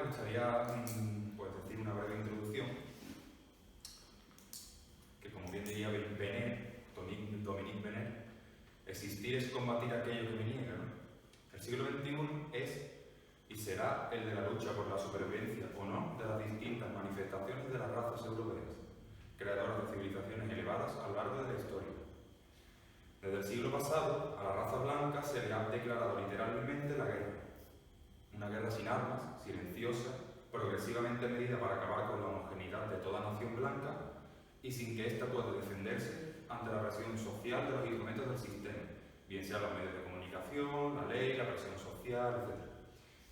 me gustaría pues decir una breve introducción, que como bien diría Dominique Bennett, existir es combatir aquello que me niega, ¿no? El siglo XXI es y será el de la lucha por la supervivencia o no de las distintas manifestaciones de las razas europeas, creadoras de civilizaciones elevadas a lo largo de la historia. Desde el siglo pasado, a la raza blanca se le ha declarado literalmente la guerra. Una guerra sin armas, silenciosa, progresivamente medida para acabar con la homogeneidad de toda nación blanca y sin que ésta pueda defenderse ante la presión social de los instrumentos del sistema, bien sean los medios de comunicación, la ley, la presión social, etc.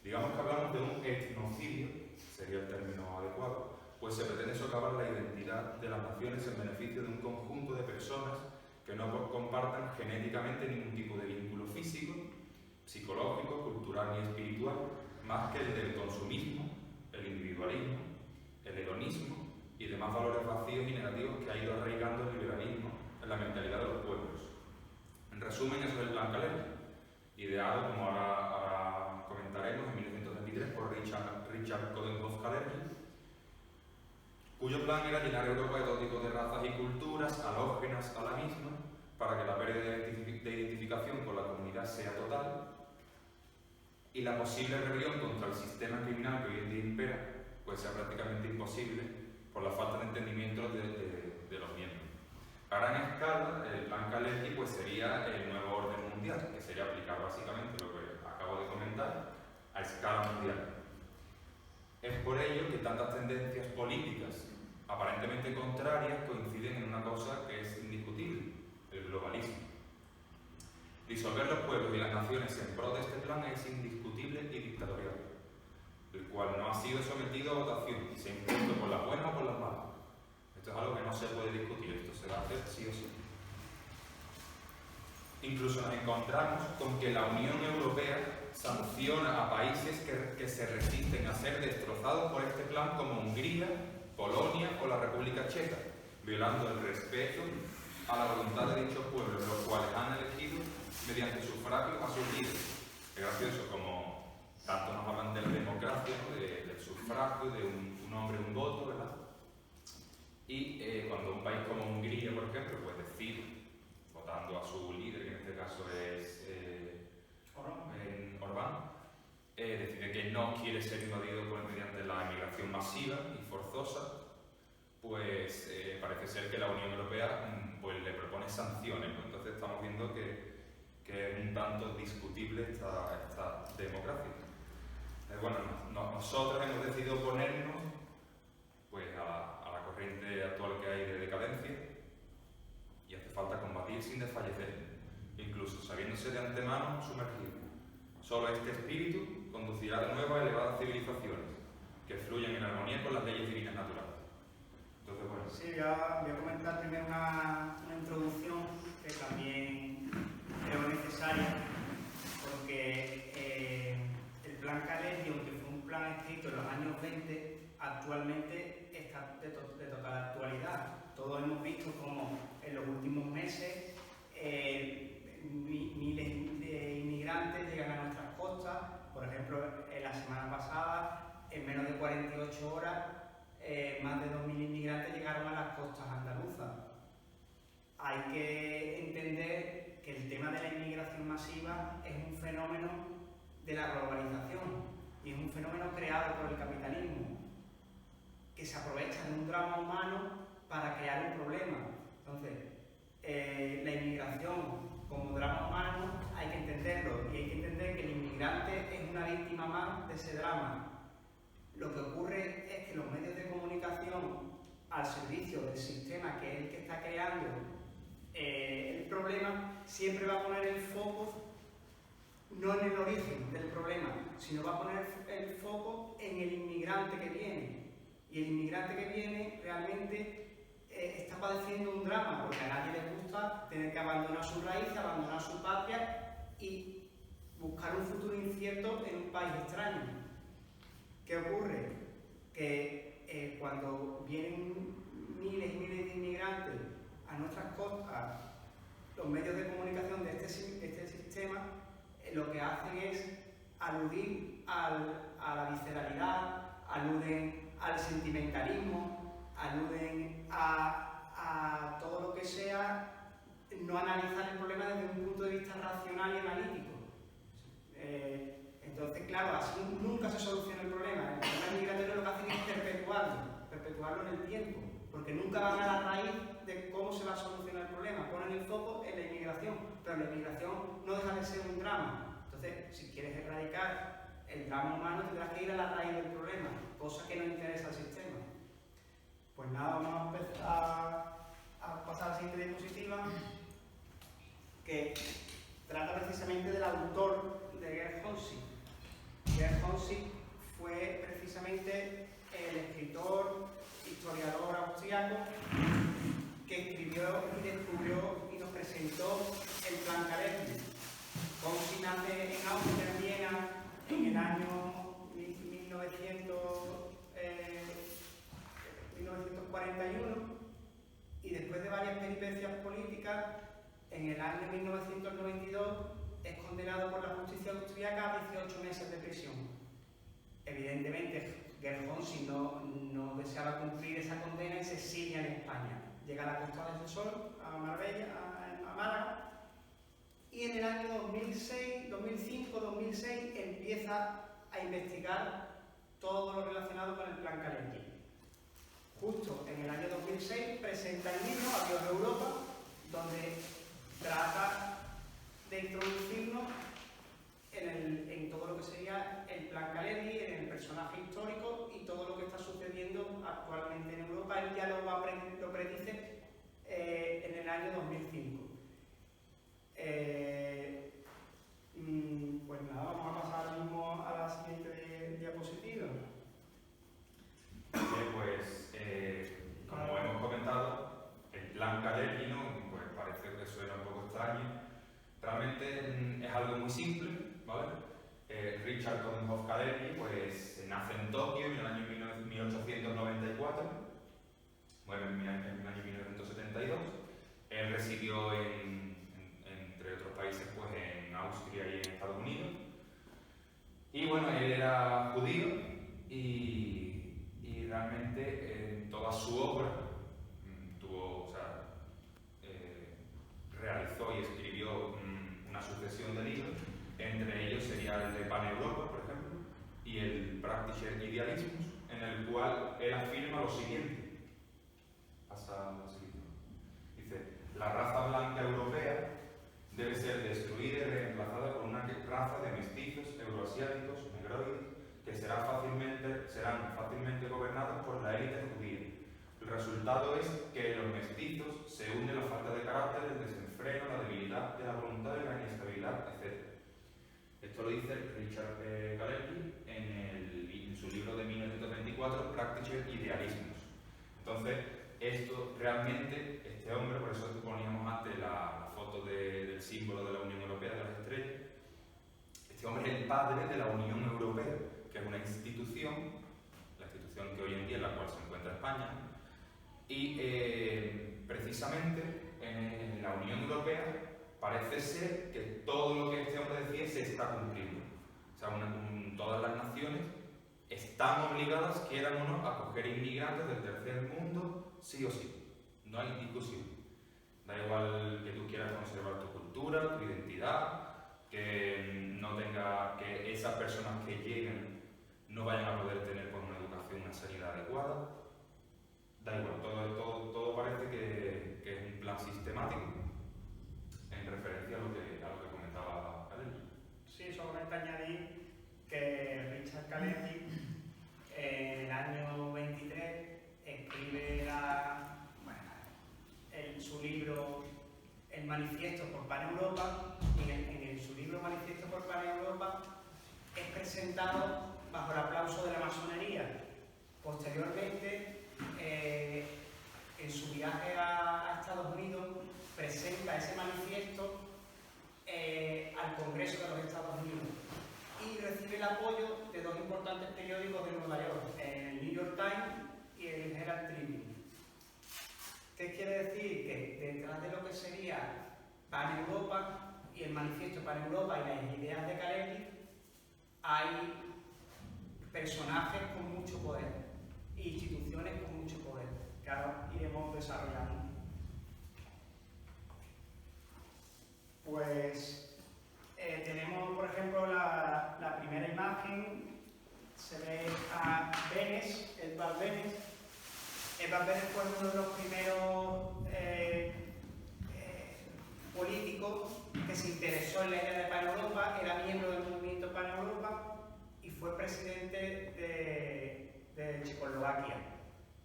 Digamos que hablamos de un etnocidio, sería el término adecuado, pues se pretende socavar la identidad de las naciones en beneficio de un conjunto de personas que no compartan genéticamente ningún tipo de vínculo físico, psicológico, cultural ni espiritual, más que el del consumismo, el individualismo, el hedonismo y demás valores vacíos y negativos que ha ido arraigando el liberalismo en la mentalidad de los pueblos. En resumen, eso es el Plan Kalergi, ideado, como ahora comentaremos, en 1923 por Richard Coudenhove-Kalergi, cuyo plan era llenar Europa de todo tipo de razas y culturas halógenas a la misma, para que la pérdida de identificación con la comunidad sea total y la posible rebelión contra el sistema criminal que hoy en día impera pues sea prácticamente imposible por la falta de entendimiento de los miembros. A gran escala, el Plan Kalergi pues sería el nuevo orden mundial, que sería aplicar básicamente lo que acabo de comentar a escala mundial. Es por ello que tantas tendencias políticas aparentemente contrarias coinciden en una cosa que es indiscutible: el globalismo. Disolver los pueblos y las naciones en pro de este plan es indiscutible y dictatorial, el cual no ha sido sometido a votación y se ha impuesto por las buenas o por las malas. Esto es algo que no se puede discutir, esto se va a hacer sí o sí. Incluso nos encontramos con que la Unión Europea sanciona a países que se resisten a ser destrozados por este plan, como Hungría, Polonia o la República Checa, violando el respeto a la voluntad de dichos pueblos, los cuales han elegido mediante sufragio a sus líderes. Es gracioso como tanto nos hablan de la democracia, ¿no? Del sufragio, de un hombre, un voto, ¿verdad? Y cuando un país como Hungría, por ejemplo, pues decide, votando a su líder, que en este caso es Orbán, decide que no quiere ser invadido mediante la inmigración masiva y forzosa, pues parece ser que la Unión Europea pues, le propone sanciones, ¿no? Entonces estamos viendo que es un tanto discutible esta democracia. Bueno, nosotros hemos decidido oponernos pues, a la corriente actual que hay de decadencia, y hace falta combatir sin desfallecer, incluso sabiéndose de antemano sumergir. Solo este espíritu conducirá de nuevo a elevadas civilizaciones que fluyen en armonía con las leyes divinas naturales. Entonces, bueno. Sí, voy a comentar primero una introducción que también creo necesaria, porque el Plan Kalergi, aunque fue un plan escrito en los años 20, actualmente está de total actualidad. Todos hemos visto cómo en los últimos meses miles de inmigrantes llegan a nuestras costas. Por ejemplo, la semana pasada, en menos de 48 horas, más de 2.000 inmigrantes llegaron a las costas andaluzas. Hay que entender que el tema de la inmigración masiva es un fenómeno de la globalización y es un fenómeno creado por el capitalismo, que se aprovecha de un drama humano para crear un problema. Entonces, la inmigración como drama humano hay que entenderlo, y hay que entender que el inmigrante es una víctima más de ese drama. Lo que ocurre es que los medios de comunicación al servicio del sistema, que es el que está creando el problema, siempre va a poner el foco no en el origen del problema, sino va a poner el foco en el inmigrante que viene. Y el inmigrante que viene realmente está padeciendo un drama, porque a nadie le gusta tener que abandonar su raíz, abandonar su patria y buscar un futuro incierto en un país extraño. ¿Qué ocurre? Que cuando vienen miles y miles de inmigrantes a nuestras costas, los medios de comunicación de este sistema lo que hacen es aluden a la visceralidad, aluden al sentimentalismo, aluden a todo lo que sea no analizar el problema desde un punto de vista racional y analítico. Entonces, claro, así nunca se soluciona el problema. El problema migratorio lo que hacen es perpetuarlo en el tiempo, porque nunca van a la raíz de cómo se va a solucionar el problema. Ponen el foco en la inmigración, pero la inmigración no deja de ser un drama. Entonces, si quieres erradicar el drama humano, tendrás que ir a la raíz del problema, cosa que no interesa al sistema. Pues nada, vamos a empezar a pasar a la siguiente diapositiva, que trata precisamente del autor de Gerd Honsi. Gerd Honsi fue precisamente el escritor, historiador austriaco que escribió y descubrió y nos presentó el Plan Kalergi. Honsi nace en Austria, en Viena, en el año 1941, y después de varias peripecias políticas, en el año 1992 es condenado por la justicia austriaca a 18 meses de prisión. Evidentemente, Gerd Honsi no deseaba cumplir esa condena y se exilia en España. Llega a la Costa del Sol, a Marbella, a Málaga, y en el año 2005, 2006 empieza a investigar todo lo relacionado con el Plan Kalergi. Justo en el año 2006 presenta el libro Adiós Europa, donde trata de introducirnos en todo lo que sería el Plan Kalergi, en el personaje histórico y todo lo que está sucediendo actualmente en Europa. Él ya lo predice en el año 2005. Pues nada, vamos a pasar ahora mismo a la siguiente diapositiva. Pues, como hemos comentado, el Plan Kalergi, ¿no? Pues parece que suena un poco extraño. Realmente es algo muy simple, ¿vale? Richard Coudenhove Kalergi pues, nace en Tokio en el año 1894, muere en el año 1972. Él residió entre otros países, pues, en Austria y en Estados Unidos. Y bueno, él era judío y realmente en toda su obra realizó y escribió una sucesión de libros. Entre ellos sería el de Pan-Europa, por ejemplo, y el Praktischer Idealismus, en el cual él afirma lo siguiente. Pasa lo siguiente. Dice: la raza blanca europea debe ser destruida y reemplazada por una raza de mestizos euroasiáticos, negroides, que serán fácilmente gobernados por la élite judía. El resultado es que en los mestizos se une la falta de carácter, el desenfreno, la debilidad de la voluntad y la inestabilidad, etc. Esto lo dice Richard Kalergi en su libro de 1924, Praktischer Idealismus. Entonces, esto realmente, este hombre, por eso poníamos antes la foto del símbolo de la Unión Europea, de las estrellas, este hombre es el padre de la Unión Europea, que es una institución, la institución que hoy en día en la cual se encuentra España, y precisamente en la Unión Europea parece ser que todo lo que este hombre decía se está cumpliendo. O sea, todas las naciones están obligadas, quieran o no, a acoger inmigrantes del tercer mundo, sí o sí. No hay discusión. Da igual que tú quieras conservar tu cultura, tu identidad, que esas personas que lleguen no vayan a poder tener por una educación, una sanidad adecuada. Da igual, todo parece que es un plan sistemático en referencia a lo que comentaba Kalergi. Sí, solamente añadir que Richard Kalergi en el año 23 escribe su libro El Manifiesto por Pan-Europa, y en su libro Manifiesto por Pan-Europa es presentado bajo el aplauso de la masonería. Posteriormente, en su viaje a Estados Unidos, presenta ese manifiesto al Congreso de los Estados Unidos y recibe el apoyo de dos importantes periódicos de Nueva York, el New York Times y el Herald Tribune. ¿Qué quiere decir? Que detrás de lo que sería Pan-Europa y el manifiesto Pan-Europa y las ideas de Kalergi hay personajes con mucho poder e instituciones con mucho poder, que ahora iremos desarrollando. Pues tenemos, por ejemplo, la primera imagen, se ve a Benes, Edvard Benes. Edvard Benes fue uno de los primeros políticos que se interesó en la idea de Pan-Europa, era miembro del movimiento Pan-Europa y fue presidente de Checoslovaquia.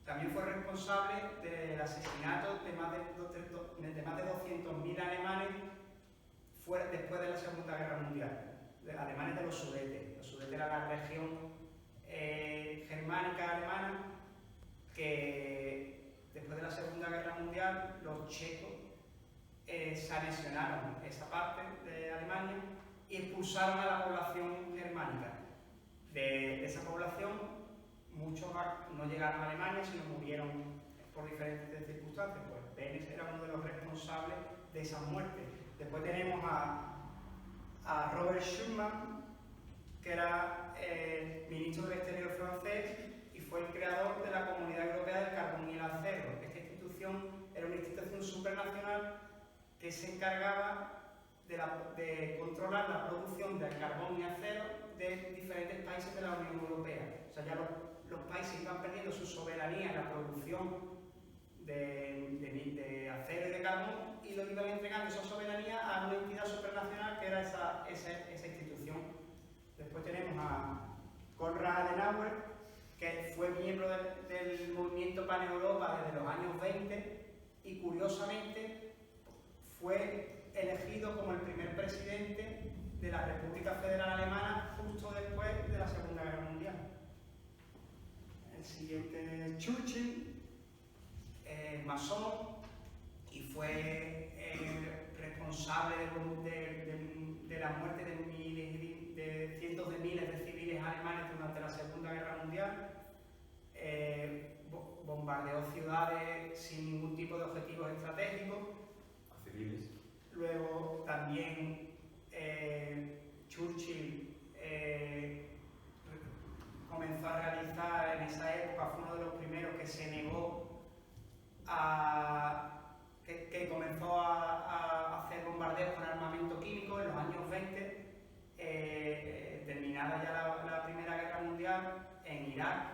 También fue responsable del asesinato de más de 200.000 alemanes después de la Segunda Guerra Mundial, alemanes de los Sudetes. Los Sudetes era la región germánica alemana que después de la Segunda Guerra Mundial los checos se anexionaron esa parte de Alemania y expulsaron a la población germánica. De esa población, muchos no llegaron a Alemania, sino murieron por diferentes circunstancias. Pues Benes era uno de los responsables de esas muertes. Después tenemos a Robert Schuman, que era ministro del Exterior francés y fue el creador de la Comunidad Europea del Carbón y el Acero. Esta institución era una institución supranacional que se encargaba de controlar la producción del carbón y acero de diferentes países de la Unión Europea. O sea, ya los países iban perdiendo su soberanía en la producción de acero y de carbón y lo iban entregando esa soberanía a una entidad supranacional que era esa institución. Después tenemos a Konrad Adenauer, que fue miembro del movimiento Pan-Europa desde los años 20 y curiosamente fue elegido como el primer presidente de la República Federal Alemana justo después de la Segunda Guerra Mundial. El siguiente es Churchill, masón, y fue responsable de la muerte de cientos de miles de civiles alemanes durante la Segunda Guerra Mundial. Bombardeó ciudades sin ningún tipo de objetivos estratégicos. A civiles. Luego también Churchill comenzó a realizar en esa época, fue uno de los primeros que se negó que comenzó a hacer bombardeos con armamento químico en los años 20, terminada ya la Primera Guerra Mundial, en Irak,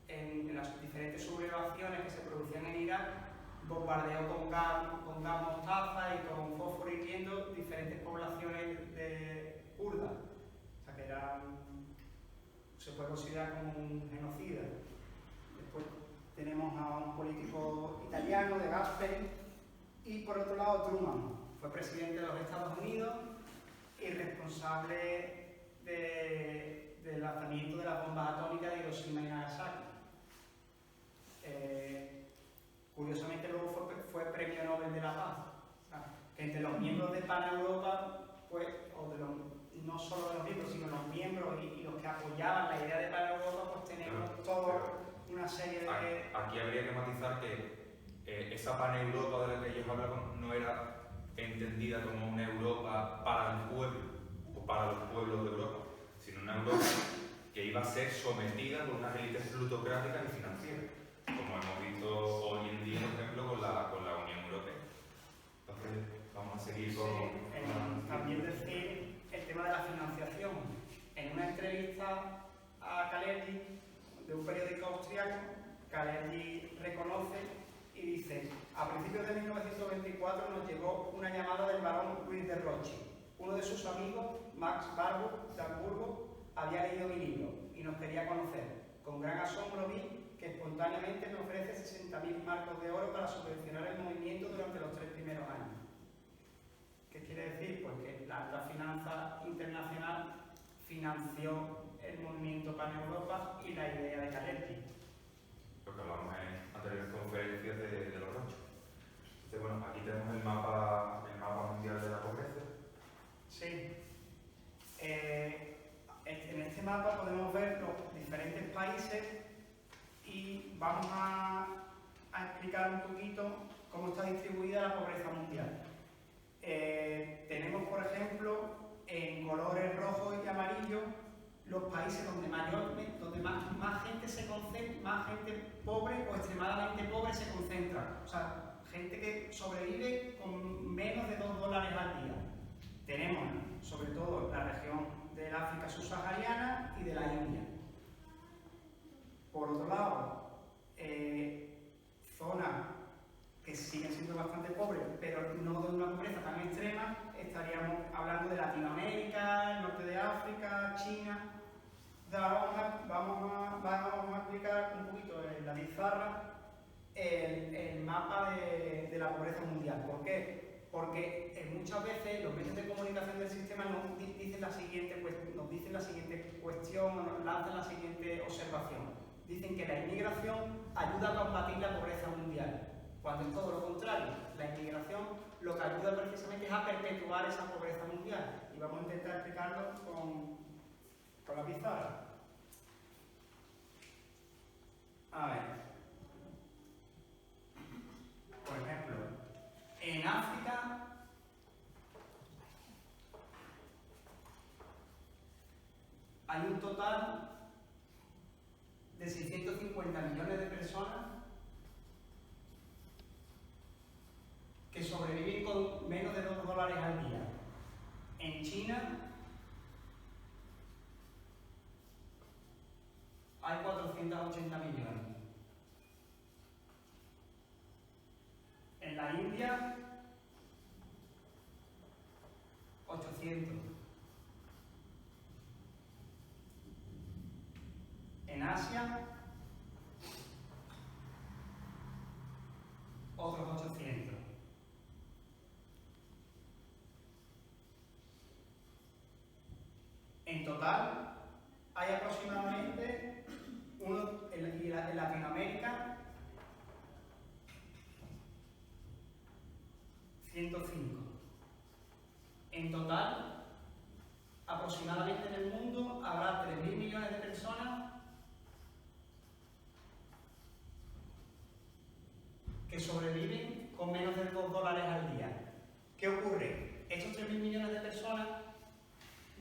en las diferentes sublevaciones que se producían en Irak, bombardeó con gas mostaza y con fósforo hirviendo diferentes poblaciones kurdas. O sea que se puede considerar como un genocida. Después tenemos a un político italiano, De Gasperi, y por otro lado Truman. Fue presidente de los Estados Unidos y responsable del lanzamiento de las bombas atómicas de Hiroshima y Nagasaki. Curiosamente luego fue Premio Nobel de la Paz. O sea, que entre los miembros de Pan-Europa, pues, no solo de los miembros, sino los miembros y los que apoyaban la idea de Pan-Europa, pues tenemos toda una serie de... Aquí habría que matizar que esa Pan-Europa de la que ellos hablaban no era entendida como una Europa para el pueblo o para los pueblos de Europa, sino una Europa que iba a ser sometida por unas élites plutocráticas y financieras, como hemos visto hoy en día, por ejemplo, con la Unión Europea. Entonces, vamos a seguir con... También decir el tema de la financiación. En una entrevista a Kalergi, de un periódico austriaco, Kalergi reconoce y dice: a principios de 1924 nos llegó una llamada del barón Luis de Rothschild. Uno de sus amigos, Max Warburg, de Hamburgo, había leído mi libro y nos quería conocer. Con gran asombro vi que espontáneamente me ofrece 60.000 marcos de oro para subvencionar el movimiento durante los 3 primeros años. ¿Qué quiere decir? Pues que la alta finanza internacional financió el movimiento Pan-Europa y la idea de Kalergi. Lo que hablamos en anteriores conferencias de los ranchos. Entonces, bueno, aquí tenemos el mapa mundial de la pobreza. Sí. En este mapa podemos ver los diferentes países y vamos a explicar un poquito cómo está distribuida la pobreza mundial. Tenemos, por ejemplo, en colores rojo y amarillo los países donde más gente se concentra, más gente pobre o extremadamente pobre se concentra. O sea, gente que sobrevive con menos de $2 al día. Tenemos sobre todo la región del África subsahariana y de la India. Por otro lado, zonas que siguen siendo bastante pobres, pero no de una pobreza tan extrema, estaríamos hablando de Latinoamérica, el norte de África, China. Vamos a explicar un poquito en la pizarra el mapa de la pobreza mundial. ¿Por qué? Porque muchas veces los medios de comunicación del sistema nos dicen la siguiente cuestión, nos lanzan la siguiente observación. Dicen que la inmigración ayuda a combatir la pobreza mundial, cuando es todo lo contrario. La inmigración lo que ayuda precisamente es a perpetuar esa pobreza mundial. Y vamos a intentar explicarlo con la pizarra. A ver. Por ejemplo, en África hay un total de 650 millones de personas que sobreviven con menos de $2 al día. En China hay 480 millones. En la India, 800. En Asia, otros 800. En total, hay aproximadamente en Latinoamérica 105. En total, aproximadamente en el mundo habrá 3.000 millones de personas que sobreviven con menos de $2 al día. ¿Qué ocurre? Estos 3.000 millones de personas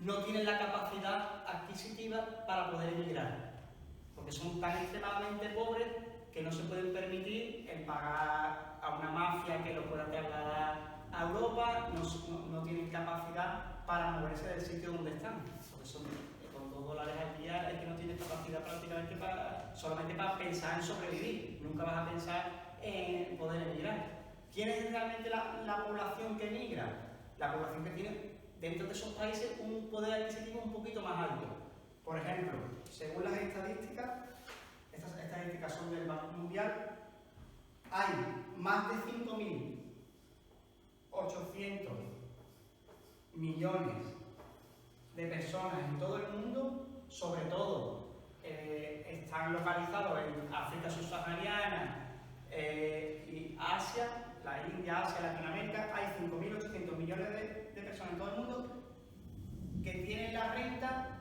no tienen la capacidad adquisitiva para poder emigrar, porque son tan extremadamente pobres que no se pueden permitir el pagar a una mafia que los pueda trasladar a Europa, no tienen capacidad para moverse del sitio donde están, porque son con $2 al día es que no tienes capacidad prácticamente solamente para pensar en sobrevivir, nunca vas a pensar en poder emigrar. ¿Quién es realmente la población que emigra? La población que tiene dentro de esos países un poder adquisitivo un poquito más alto. Por ejemplo, según las estadísticas, estas estadísticas son del Banco Mundial, hay más de 5.800 millones de personas en todo el mundo, sobre todo están localizados en África subsahariana y Asia, la India, Asia, Latinoamérica. Hay 5.800 millones de personas en todo el mundo que tienen la renta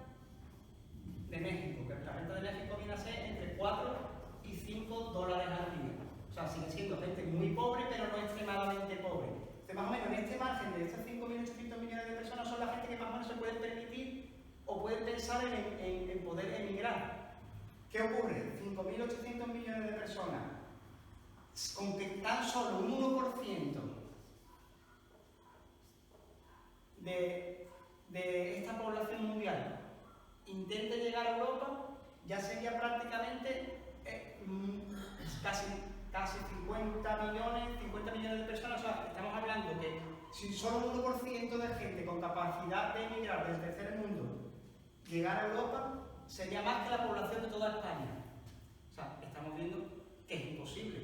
de México, que la renta de México viene a ser entre $4 y $5 al día. O sea, sigue siendo gente muy pobre, pero no extremadamente pobre. Entonces, más o menos en este margen de estos 5.800 millones de personas son la gente que más o menos se pueden permitir o pueden pensar en poder emigrar. ¿Qué ocurre? 5.800 millones de personas, con que tan solo un 1% de esta población mundial intente llegar a Europa, ya sería prácticamente casi 50 millones de personas. O sea, estamos hablando que si solo un 1% de gente con capacidad de emigrar del tercer mundo llegara a Europa, sería más que la población de toda España. O sea, estamos viendo que es imposible,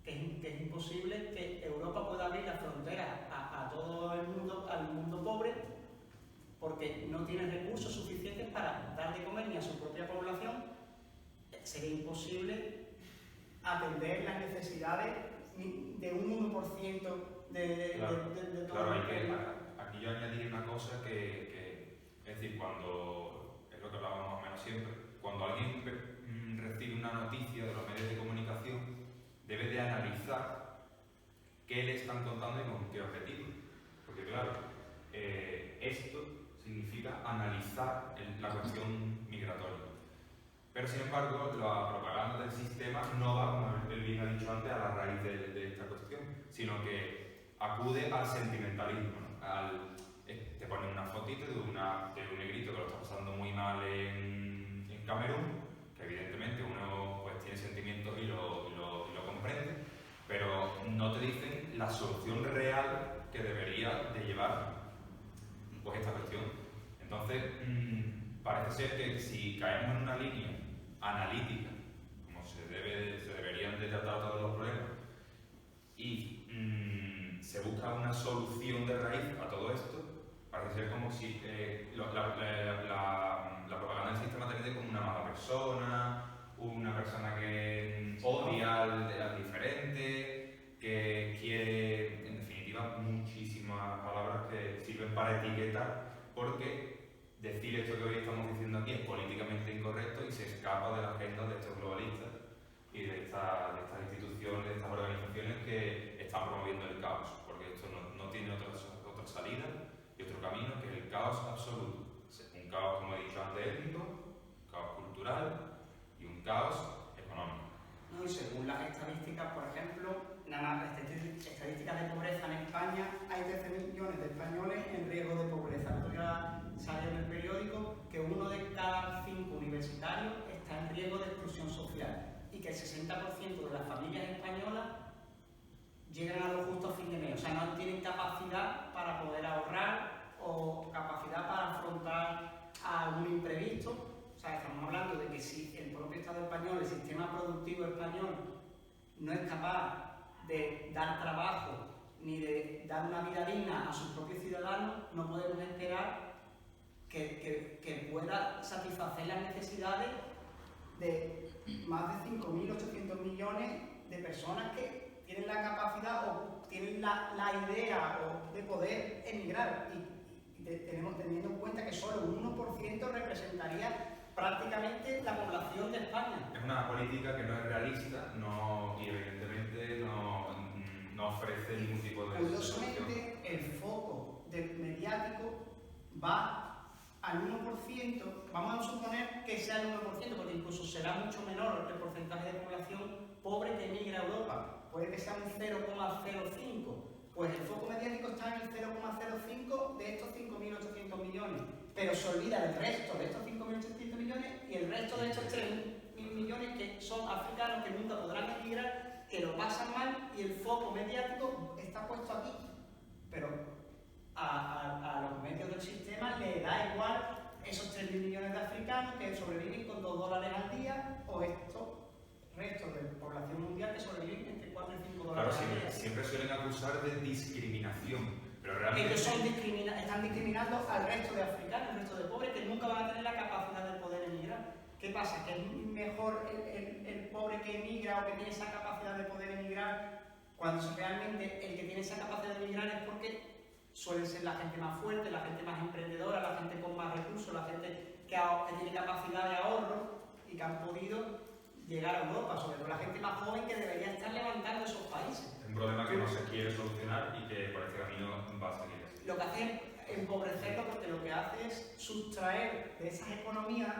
que es imposible que Europa pueda abrir las fronteras a todo el mundo, al mundo pobre, porque no tiene recursos suficientes para dar de comer ni a su propia población. Sería imposible atender las necesidades de un 1% de todo claro, el país. Aquí yo añadiría una cosa que es decir, cuando, es lo que hablábamos más o menos siempre, cuando alguien recibe una noticia de los medios de comunicación, debe de analizar qué le están contando y con qué objetivo. Porque claro, esto significa analizar la cuestión migratoria. Pero sin embargo, la propaganda del sistema no va, como él bien ha dicho antes, a la raíz de esta cuestión, sino que acude al sentimentalismo, ¿no? Te ponen una fotito de un negrito que lo está pasando muy mal en Camerún, que evidentemente uno pues tiene sentimientos y lo comprende, pero no te dicen la solución real que debería de llevar pues esta cuestión. Entonces, parece ser que si caemos en una línea analítica, como se deberían de tratar todos los problemas, y se busca una solución de raíz a todo esto, parece ser como si la propaganda del sistema te vende como una mala una persona que odia al diferente, que quiere, en definitiva, muchísimas palabras que sirven para etiquetar, porque decir esto que hoy estamos diciendo aquí es políticamente incorrecto y se escapa de la agenda de estos globalistas y de estas instituciones, de estas organizaciones que están promoviendo el caos, porque esto no tiene otra salida y otro camino que el caos absoluto. Un caos, como he dicho antes, étnico, un caos cultural y un caos económico. No, y según las estadísticas, por ejemplo, nada más estadísticas de pobreza en España, hay 13 millones de españoles en riesgo de pobreza. Esto ya salió en el periódico que 1 de cada 5 universitarios está en riesgo de exclusión social y que el 60% de las familias españolas llegan a lo justo a fin de mes, o sea, no tienen capacidad para poder ahorrar o capacidad para afrontar algún imprevisto. O sea, estamos hablando de que si el propio Estado español, el sistema productivo español, no es capaz de dar trabajo ni de dar una vida digna a sus propios ciudadanos, no podemos esperar que pueda satisfacer las necesidades de más de 5.800 millones de personas que tienen la capacidad o tienen la idea de poder emigrar. Y tenemos teniendo en cuenta que solo un 1% representaría prácticamente la población de España. Es una política que no es realista y evidentemente no ofrece ningún tipo de Curiosamente, el foco mediático va al 1%, vamos a suponer que sea el 1%, porque incluso será mucho menor el porcentaje de población pobre que emigra a Europa, puede que sea un 0,05%, pues el foco mediático está en el 0,05% de estos 5.800 millones, pero se olvida del resto de estos 5.800 millones y el resto de estos 3.000 millones que son africanos que nunca podrán emigrar, que lo pasan mal y el foco mediático está puesto aquí, pero a los medios del sistema le da igual esos 3.000 millones de africanos que sobreviven con $2 al día o estos restos de población mundial que sobreviven entre 4 y 5 dólares al día. Siempre suelen acusar de discriminación, pero realmente... Ellos están discriminando al resto de africanos, al resto de pobres que nunca van a tener la capacidad de poder emigrar. ¿Qué pasa? ¿Que es mejor el pobre que emigra o que tiene esa capacidad de poder emigrar cuando realmente el que tiene esa capacidad de emigrar es porque suelen ser la gente más fuerte, la gente más emprendedora, la gente con más recursos, la gente que tiene capacidad de ahorro y que han podido llegar a Europa, sobre todo la gente más joven que debería estar levantando esos países? Es un problema que no se quiere solucionar y que por este camino va a seguir así. Lo que hace es empobrecerlo porque lo que hace es sustraer de esas economías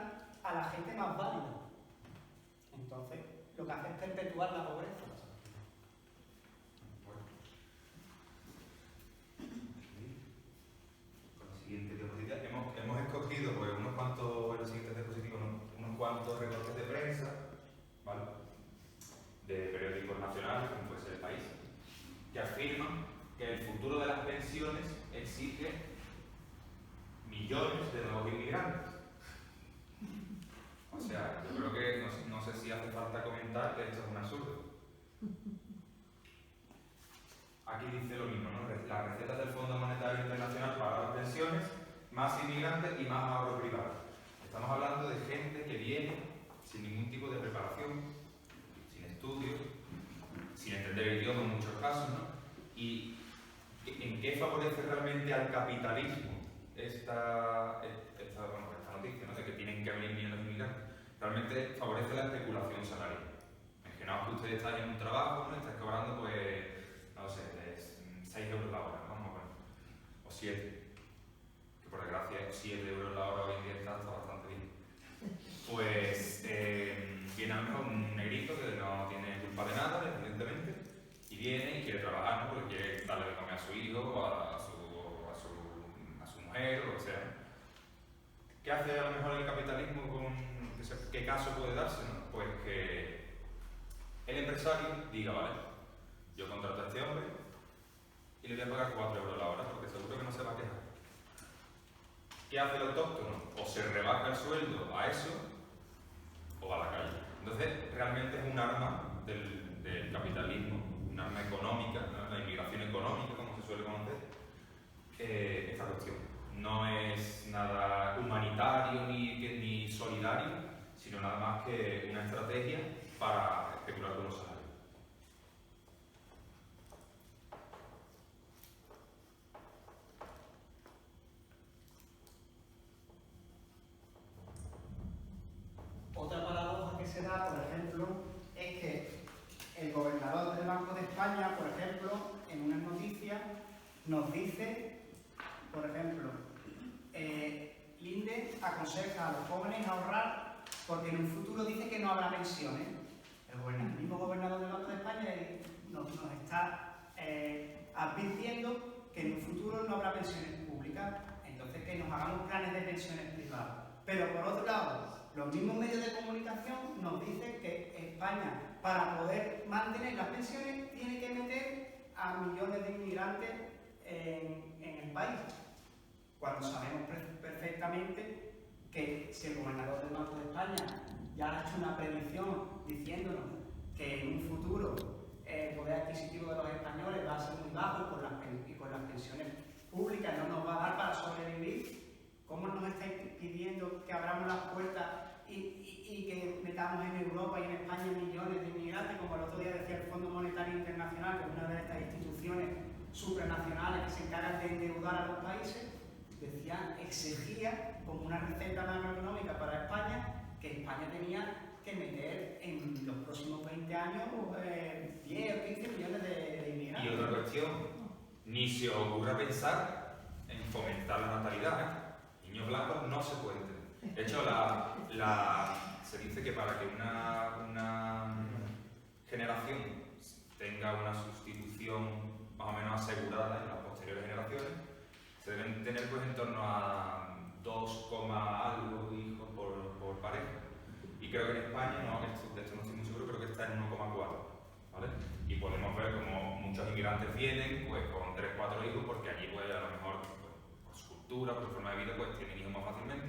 a la gente más válida. Entonces, lo que hace es perpetuar la pobreza. Siguiente diapositiva. Hemos escogido pues, unos cuantos, en la siguiente diapositiva, unos cuantos recortes de prensa, ¿vale? De periódicos nacionales, como puede ser El País, que afirman que el futuro de las pensiones exige millones de nuevos inmigrantes. O sea, yo creo que no sé si hace falta comentar que esto es un absurdo. Aquí dice lo mismo, ¿no? Las recetas del Fondo Monetario Internacional para las pensiones, más inmigrantes y más ahorro privado. Estamos hablando de gente que viene sin ningún tipo de preparación, sin estudios, sin entender el idioma en muchos casos, ¿no? ¿Y en qué favorece realmente al capitalismo esta noticia, ¿no? De que tienen que venir millones de inmigrantes? Realmente favorece la especulación salarial. Imaginaos que ustedes están en un trabajo, ¿no? Están cobrando, pues, no sé, 6 euros la hora, vamos a poner, o 7, que por desgracia 7 euros la hora hoy en día está bastante bien. Pues viene a lo mejor un negrito que no tiene culpa de nada, evidentemente, y viene y quiere trabajar, ¿no? Porque quiere darle de comer a su hijo, o a su mujer, o lo que sea. ¿Qué hace a lo mejor el capitalismo qué caso puede darse, ¿no? Pues que el empresario diga, vale, yo contrato a este hombre y le voy a pagar 4 euros la hora porque seguro que no se va a quejar. ¿Qué hace el autóctono? O se rebaja el sueldo a eso o va a la calle. Entonces, realmente es un arma del capitalismo, un arma económica, ¿no? La inmigración económica, como se suele conocer, esta cuestión. No es nada humanitario ni solidario, sino nada más que una estrategia para especular con los salarios. Otra paradoja que se da, por ejemplo, es que el gobernador del Banco de España, por ejemplo, en unas noticias nos dice, por ejemplo, Linde aconseja a los jóvenes ahorrar porque en un futuro dice que no habrá pensiones. El mismo gobernador del Banco de España nos está advirtiendo que en un futuro no habrá pensiones públicas, entonces que nos hagamos planes de pensiones privadas. Pero por otro lado, los mismos medios de comunicación nos dicen que España, para poder mantener las pensiones, tiene que meter a millones de inmigrantes en el país, cuando sabemos perfectamente que si el gobernador del Banco de España ya ha hecho una predicción diciéndonos que en un futuro el poder adquisitivo de los españoles va a ser muy bajo y con las pensiones públicas no nos va a dar para sobrevivir, ¿cómo nos estáis pidiendo que abramos las puertas y que metamos en Europa y en España millones de inmigrantes, como el otro día decía el Fondo Monetario Internacional, que es una de estas instituciones supranacionales que se encargan de endeudar a los países? Decía, exigía como una receta macroeconómica para España que España tenía que meter en los próximos 20 años 10 o 15 millones de inmigrantes. Y otra cuestión, ni se os ocurra pensar en fomentar la natalidad, ¿eh? Niños blancos no se pueden tener. De hecho, se dice que para que una generación tenga una sustitución más o menos asegurada en las posteriores generaciones, se deben tener pues en torno a 2, algo hijos por pareja. Y creo que en España, de esto no estoy muy seguro, creo que está en 1,4, ¿vale? Y podemos ver como muchos inmigrantes vienen pues con 3, 4 hijos porque allí pues a lo mejor pues, por su cultura, por su forma de vida, pues tienen hijos más fácilmente.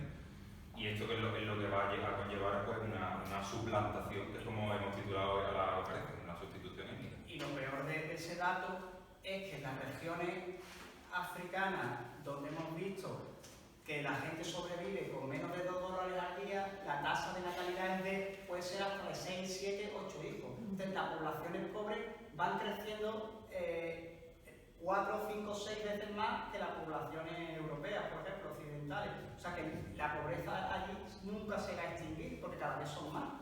Y esto que es lo que va a llegar a conllevar pues una suplantación, que es como hemos titulado hoy a la conferencia, una sustitución étnica. Y lo peor de ese dato es que en las regiones africanas donde hemos visto que la gente sobrevive con menos de $2 al día, la tasa de natalidad puede ser hasta de 6, 7, 8 hijos. Entonces las poblaciones pobres van creciendo 4, 5, 6 veces más que las poblaciones europeas, por ejemplo, occidentales. O sea que la pobreza allí nunca se va a extinguir porque cada vez son más.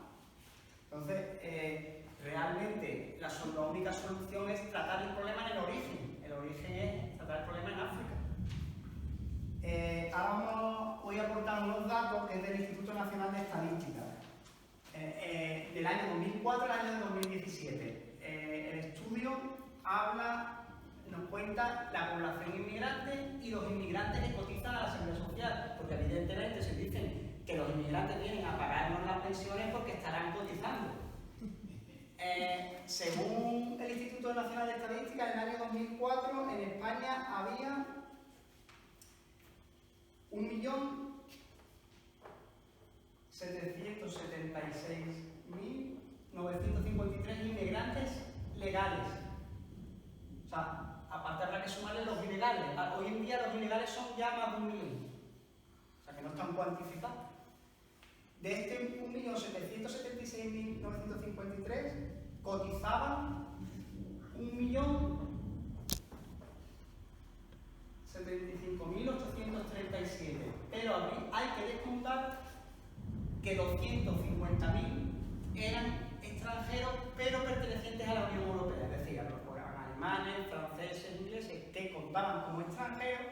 Entonces, realmente la única solución es tratar el problema en el origen. El origen es tratar el problema en África. Ahora voy a aportar unos datos que es del Instituto Nacional de Estadística. Del año 2004 al año 2017. El estudio nos cuenta la población inmigrante y los inmigrantes que cotizan a la Seguridad Social, porque evidentemente se dicen que los inmigrantes vienen a pagarnos las pensiones porque estarán cotizando. Según el Instituto Nacional de Estadística, en el año 2004 en España había 1.776.953 inmigrantes legales. O sea, aparte habrá que sumarle los ilegales. Hoy en día los ilegales son ya más de 1 millón. O sea, que no están cuantificados. De este 1.776.953 cotizaban 1.075.837. Pero hay que descontar que 250.000 eran extranjeros pero pertenecientes a la Unión Europea, es decir, eran alemanes, franceses, ingleses que contaban como extranjeros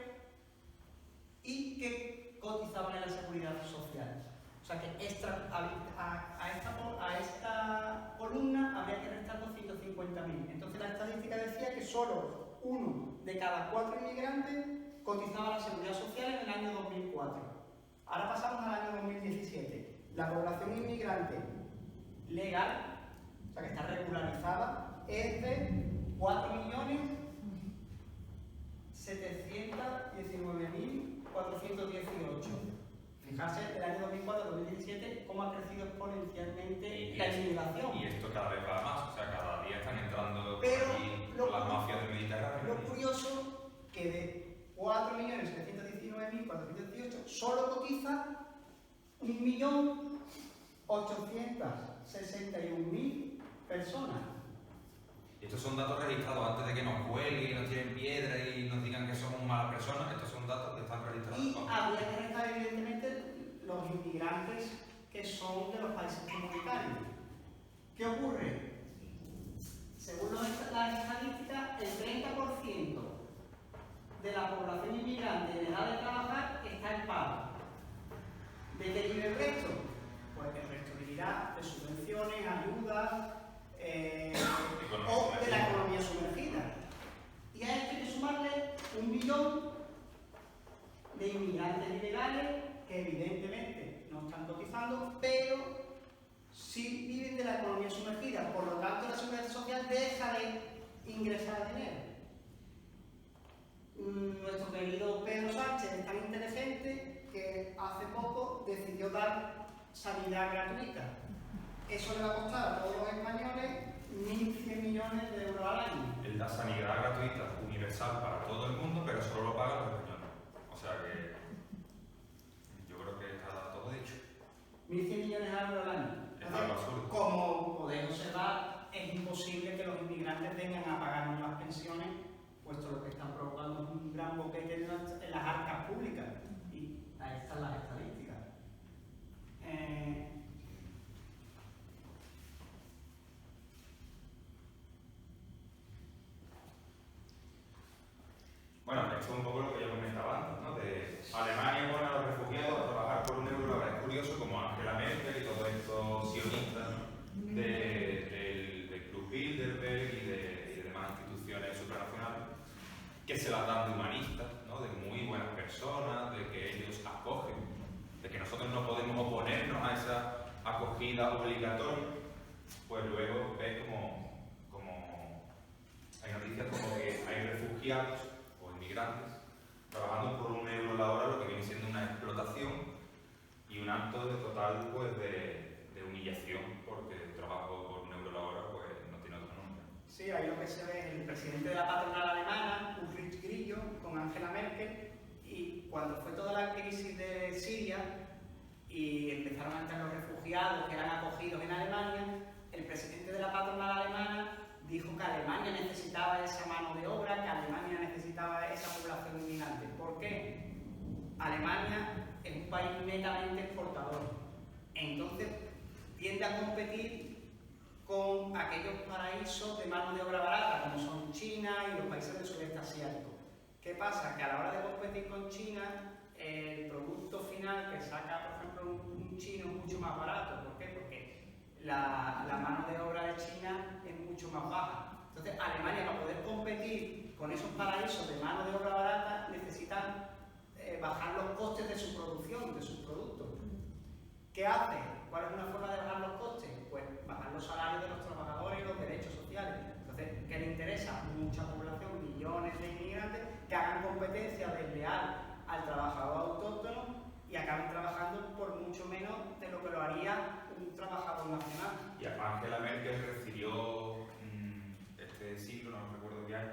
y que social. O sea que a esta columna habría que restar 250.000. Entonces la estadística decía que solo 1 de cada 4 inmigrantes cotizaba a la Seguridad Social en el año 2004. Ahora pasamos al año 2017. La población inmigrante legal, o sea que está regularizada, es de 4.719.418. Fijarse, del año 2004 al 2017, cómo ha crecido exponencialmente la inmigración. Y esto cada vez va más, o sea, cada día están entrando Pero por las mafias del Mediterráneo. Lo curioso que de 4.719.418 solo cotiza 1.861.000 personas. Y estos son datos registrados antes de que nos cuelguen y nos tiren piedra y nos digan que somos malas personas. Estos son datos que están registrados. Y habría que restar evidentemente los inmigrantes que son de los países comunitarios. ¿Qué ocurre? Según las estadísticas, el 30% de la población inmigrante en edad de trabajar está en paro. ¿De qué vive el resto? Pues el resto vivirá de subvenciones, ayudas o de la economía sumergida. Y a esto hay que sumarle 1 millón de inmigrantes ilegales que evidentemente no están cotizando, pero sí viven de la economía sumergida. Por lo tanto, la Seguridad Social deja de ingresar dinero. Nuestro querido Pedro Sánchez es tan inteligente que hace poco decidió dar sanidad gratuita. Eso le va a costar a todos los españoles 1.100 millones de euros al año. Él da sanidad gratuita, universal para todo el mundo, pero solo lo pagan los españoles. O sea que yo creo que está todo dicho. 1.100 millones de euros al año. Entonces, como podéis observar, es imposible que los inmigrantes vengan a pagarnos las pensiones, puesto lo que están provocando es un gran boquete en las arcas públicas. Y ahí están las estadísticas. Bueno, esto es un poco lo que yo comentaba antes, ¿no? De Alemania pone a los refugiados a trabajar por €1 la hora. Es curioso como Angela Merkel y todos estos sionistas del Club Bilderberg y de demás instituciones supranacionales que se las dan de humanistas, ¿no? De muy buenas personas, de que ellos acogen, de que nosotros no podemos oponernos a esa acogida obligatoria. Pues luego ves como hay noticias como que hay refugiados trabajando por €1 la hora, lo que viene siendo una explotación y un acto de total pues, de humillación, porque el trabajo por €1 la hora pues, no tiene otro nombre. Sí, ahí lo que se ve es el presidente de la patronal alemana, Ulrich Grillo, con Angela Merkel, y cuando fue toda la crisis de Siria y empezaron a entrar los refugiados que eran acogidos en Alemania, el presidente de la patronal alemana dijo que Alemania necesitaba esa mano de obra, que Alemania necesitaba esa población inmigrante. ¿Por qué? Alemania es un país netamente exportador. Entonces, tiende a competir con aquellos paraísos de mano de obra barata, como son China y los países del sudeste asiático. ¿Qué pasa? Que a la hora de competir con China, el producto final que saca, por ejemplo, un chino es mucho más barato. ¿Por qué? Porque la mano de obra de China es mucho más baja. Entonces, Alemania, para poder competir con esos paraísos de mano de obra barata, necesita bajar los costes de su producción, de sus productos. ¿Qué hace? ¿Cuál es una forma de bajar los costes? Pues bajar los salarios de los trabajadores y los derechos sociales. Entonces, ¿qué le interesa? Mucha población, millones de inmigrantes que hagan competencia desleal al trabajador autóctono y acaben trabajando por mucho menos de lo que lo haría un trabajador nacional. Y Angela Merkel recibió este siglo, no recuerdo qué año,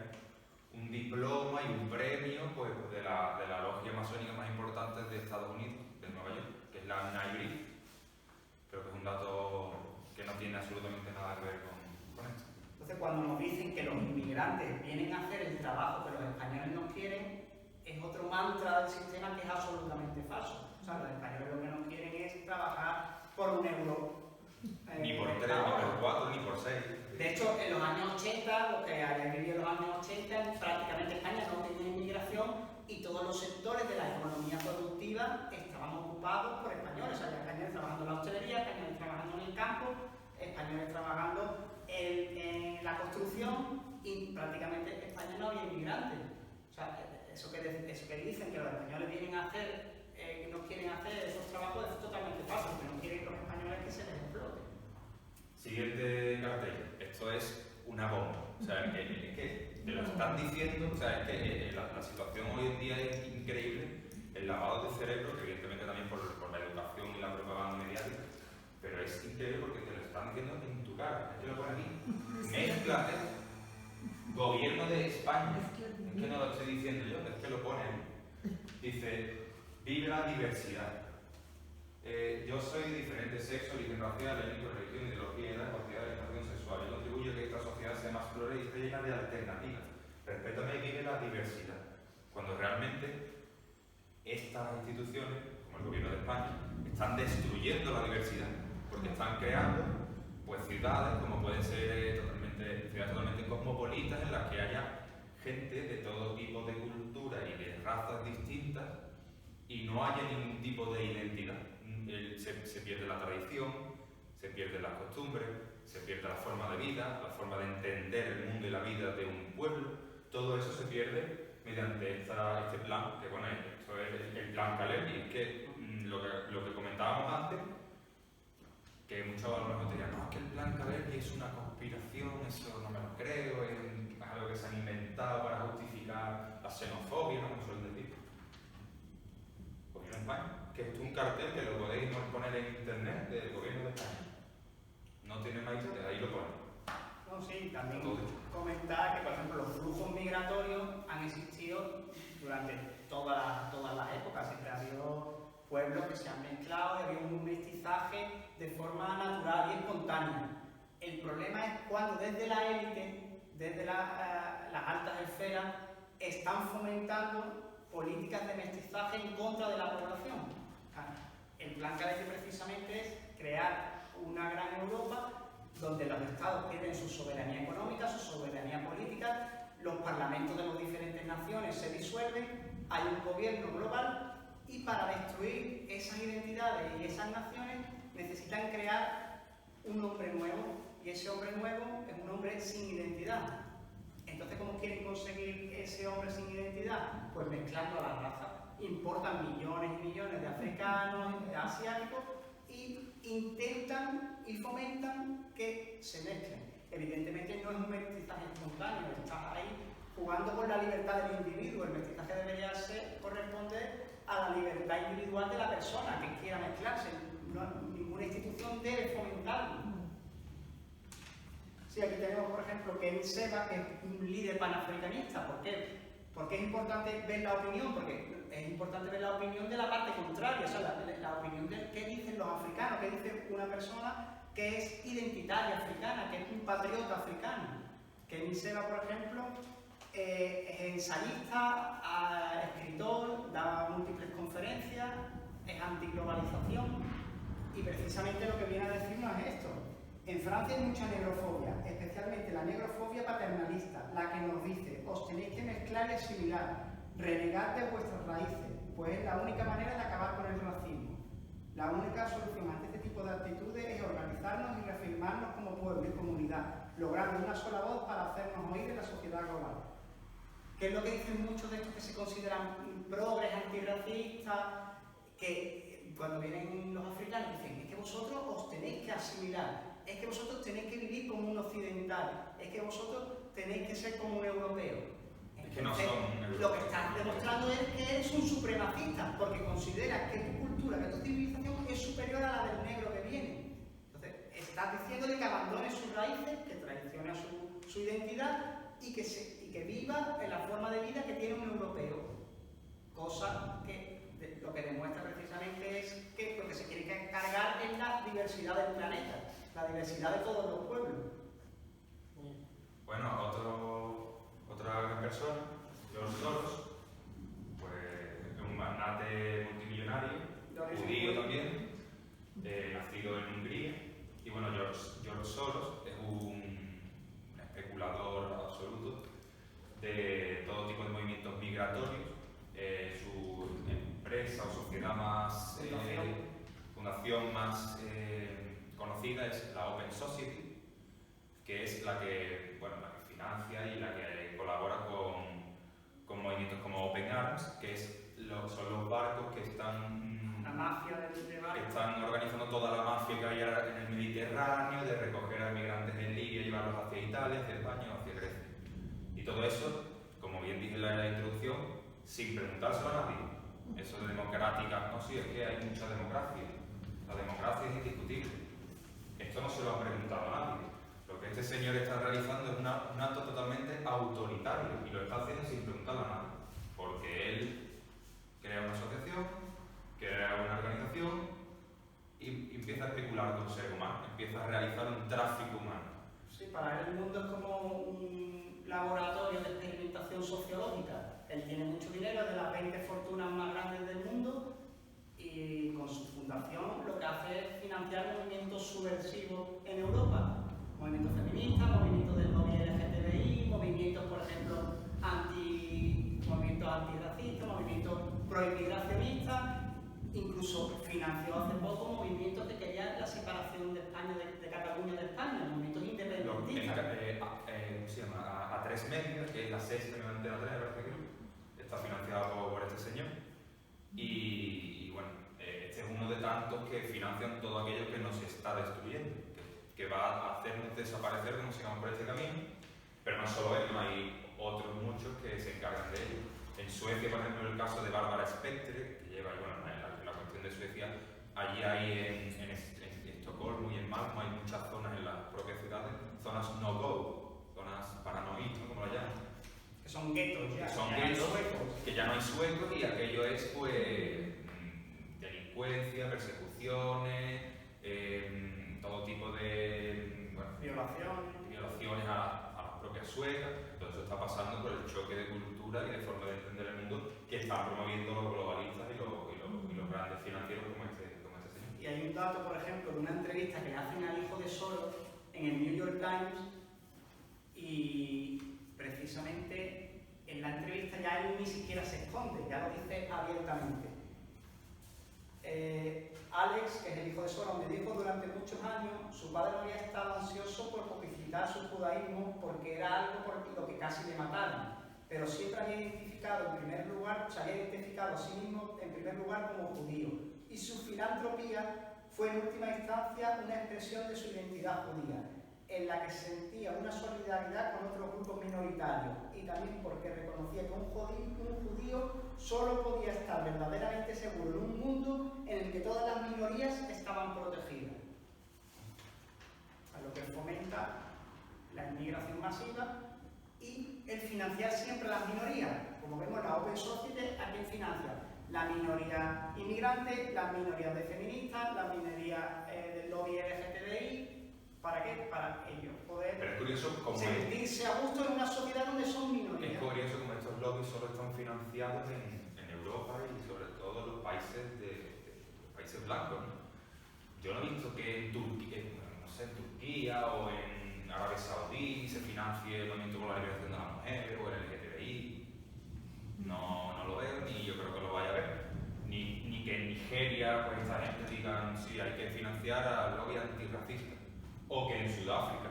un diploma y un premio pues, de la logia masónica más importante de Estados Unidos, de Nueva York, que es la NYBRIG. Creo que es un dato que no tiene absolutamente nada que ver con esto. Entonces, cuando nos dicen que los inmigrantes vienen a hacer el trabajo que los españoles no quieren, es otro mantra del sistema que es absolutamente falso. O sea, los españoles lo que no quieren es trabajar por €1. Ni por 3, ni por 4, ni por 6. De hecho, en los años 80, lo que había vivido en los años 80, prácticamente España no tenía inmigración y todos los sectores de la economía productiva definitiva estaban ocupados por españoles. O sea, había españoles trabajando en la hostelería, españoles trabajando en el campo, españoles trabajando en la construcción y prácticamente España no había inmigrantes. O sea, eso que dicen que los españoles vienen a hacer, que no quieren hacer esos trabajos es totalmente falso, porque no quieren los españoles que se les explote. Siguiente cartel. Esto es una bomba. O sea, que te lo están diciendo. O sea, es que la situación hoy en día es increíble. El lavado de cerebro, que evidentemente también por la educación y la propaganda mediática, pero es increíble porque te lo están diciendo en tu cara. Es que lo pone aquí. Mézclate. Gobierno de España. Es que no lo estoy diciendo yo, es que lo pone ahí. Dice, vive la diversidad. Yo soy de diferente sexo, origen racial, étnico, religión, ideología, edad, capacidad de orientación sexual. Yo contribuyo a que esta sociedad sea más plural y esté llena de alternativas. Respétame y vive la diversidad. Cuando realmente estas instituciones, como el Gobierno de España, están destruyendo la diversidad, porque están creando pues, ciudades como pueden ser ciudades totalmente cosmopolitas en las que haya gente de todo tipo de cultura y de razas distintas y no haya ningún tipo de identidad. Se pierde la tradición, se pierden las costumbres, se pierde la forma de vida, la forma de entender el mundo y la vida de un pueblo. Todo eso se pierde mediante este plan, que bueno, esto es el plan Kalergi. Es que lo que comentábamos antes, que muchos a lo mejor dirían, no, es que el plan Kalergi es una conspiración, eso no me lo creo, es algo que se han inventado para justificar la xenofobia, ¿no? Como suelen decir. Gobierno de España, que esto es un cartel que lo podéis poner en internet del Gobierno de España. No tiene más historia, ahí lo ponen. No, sí, también comentar que, por ejemplo, los flujos migratorios han existido durante todas las épocas. Siempre ha habido pueblos que se han mezclado y ha habido un mestizaje de forma natural y espontánea. El problema es cuando desde la élite, desde las altas esferas, están fomentando políticas de mestizaje en contra de la población. El plan Kalergi precisamente es crear una gran Europa donde los estados pierden su soberanía económica, su soberanía política, los parlamentos de las diferentes naciones se disuelven, hay un gobierno global y para destruir esas identidades y esas naciones necesitan crear un hombre nuevo y ese hombre nuevo es un hombre sin identidad. Entonces, ¿cómo quieren conseguir ese hombre sin identidad? Pues mezclando a las razas. Importan millones y millones de africanos, de asiáticos y intentan y fomentan que se mezclen. Evidentemente no es un mestizaje espontáneo, estás ahí jugando con la libertad del individuo. El mestizaje debería corresponder a la libertad individual de la persona que quiera mezclarse. Ninguna institución debe fomentarlo. Sí, aquí tenemos, por ejemplo, Ken Seba, que es un líder panafricanista. ¿Por qué? Porque es importante ver la opinión, porque es importante ver la opinión de la parte contraria, o sea, la opinión de qué dicen los africanos, qué dice una persona que es identitaria africana, que es un patriota africano. Ken Seba, por ejemplo, es ensayista, escritor, da múltiples conferencias, es antiglobalización y precisamente lo que viene a decirnos es esto. En Francia hay mucha negrofobia, especialmente la negrofobia paternalista, la que nos dice, os tenéis que mezclar y asimilar, renegar de vuestras raíces, pues es la única manera de acabar con el racismo. La única solución ante este tipo de actitudes es organizarnos y reafirmarnos como pueblo y comunidad, logrando una sola voz para hacernos oír en la sociedad global. ¿Qué es lo que dicen muchos de estos que se consideran progres, antirracistas, que cuando vienen los africanos dicen, es que vosotros os tenéis que asimilar, es que vosotros tenéis que vivir como un occidental, es que vosotros tenéis que ser como un europeo. Es que no son lo que estás demostrando es que eres un supremacista, porque consideras que tu cultura, que tu civilización es superior a la del negro que viene. Entonces, estás diciéndole que abandone sus raíces, que traicione su identidad y que viva en la forma de vida que tiene un europeo. Cosa que lo que demuestra precisamente es que lo que se quiere cargar es la diversidad del planeta, la diversidad de todos los pueblos. Bueno, otra gran persona, George Soros, pues es un magnate multimillonario, judío también, nacido en Hungría. Y bueno, George Soros es un especulador absoluto de todo tipo de movimientos migratorios. Su empresa o sociedad más fundación más conocida es la Open Society, que es la que, bueno, la que financia y la que colabora con movimientos como Open Arms, que son los barcos que están, la mafia de barcos, que están organizando toda la mafia que hay en el Mediterráneo, de recoger a migrantes en Libia y llevarlos hacia Italia, hacia España o hacia Grecia. Y todo eso, como bien dije en la introducción, sin preguntárselo a nadie. Eso de democrática, no, sí, es que hay mucha democracia. La democracia es indiscutible. Esto no se lo ha preguntado a nadie. Lo que este señor está realizando es un acto totalmente autoritario y lo está haciendo sin preguntarle a nadie. Porque él crea una asociación, crea una organización y empieza a especular con el ser humano, empieza a realizar un tráfico humano. Sí, para él el mundo es como un laboratorio de experimentación sociológica. Él tiene mucho dinero, es de las 20 fortunas más grandes del mundo y con su fundación lo que hace es financiar movimientos subversivos en Europa. Movimientos feministas, movimientos del lobby LGTBI, movimientos, por ejemplo, movimientos antirracistas, movimientos proinmigracionistas. Incluso financió hace poco movimientos que querían la separación de España, de Cataluña de España, movimientos independentistas. ¿Cómo se llama? A3 Media, que es la sexta de Antena 3, parece que está financiada por este señor. Y bueno, este es uno de tantos que financian todo aquello que nos está destruyendo, que va a hacernos desaparecer como sigamos por este camino. Pero no solo él, no hay otros muchos que se encargan de ello. En Suecia, por ejemplo, el caso de Bárbara Spectre, que lleva, bueno, la cuestión de Suecia, allí hay en Estocolmo y en Malmö hay muchas zonas en las propias ciudades, zonas no-go, zonas para no ir, ¿no? Como la llaman. Que son guetos ya, son guetos, que ya no hay suecos y aquello es, pues, delincuencia, persecuciones, todo tipo de, bueno, violaciones a las propias suecas. Todo eso está pasando por el choque de cultura y de forma de entender el mundo que están promoviendo los globalistas y los grandes financieros como este señor. Y hay un dato, por ejemplo, de una entrevista que le hacen al hijo de Soros en el New York Times y precisamente en la entrevista ya él ni siquiera se esconde, ya lo dice abiertamente. Alex, que es el hijo de Soros, me dijo durante muchos años su padre no había estado ansioso por publicitar su judaísmo porque era algo por lo que casi le mataron, pero siempre había identificado en primer lugar, se había identificado a sí mismo en primer lugar como judío, y su filantropía fue en última instancia una expresión de su identidad judía, en la que sentía una solidaridad con otros grupos minoritarios y también porque reconocía que un judío solo podía estar verdaderamente seguro en un mundo en el que todas las minorías estaban protegidas. A lo que fomenta la inmigración masiva y el financiar siempre las minorías. Como vemos, la Open Society, ¿a quién financia? La minoría inmigrante, las minorías de feministas, la minoría del lobby LGTBI. ¿Para qué? Para ellos poder sentirse a gusto en una sociedad donde son minorías. Es curioso como estos lobbies solo están financiados en Europa y sobre todo los países países blancos, ¿no? Yo no he visto que en Turquía o en Arabia Saudí se financie el movimiento por la liberación de la mujer o el LGTBI. No lo veo, ni yo creo que lo vaya a ver. Ni que en Nigeria pues esta gente digan sí, hay que financiar al lobby antirracista. O que en Sudáfrica,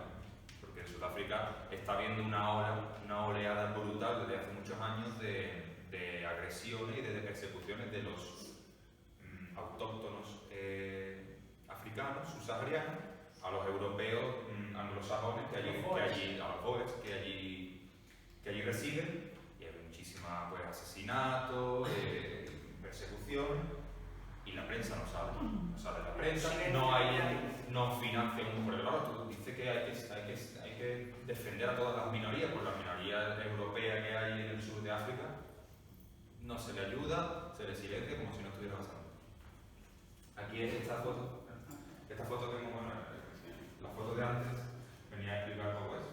porque en Sudáfrica está habiendo una oleada brutal desde hace muchos años de agresiones y de persecuciones de los autóctonos africanos, subsaharianos, a los europeos anglosajones a los boers que allí residen, y hay muchísimos pues, asesinatos, persecuciones, y la prensa no sabe la prensa, no financia un por el lado. Tú dices que hay que defender a todas las minorías, por la minoría europea que hay en el sur de África, no se le ayuda, se le silencia como si no estuviera pasando. Aquí es esta foto que hemos, bueno, la foto de antes venía a explicar todo eso.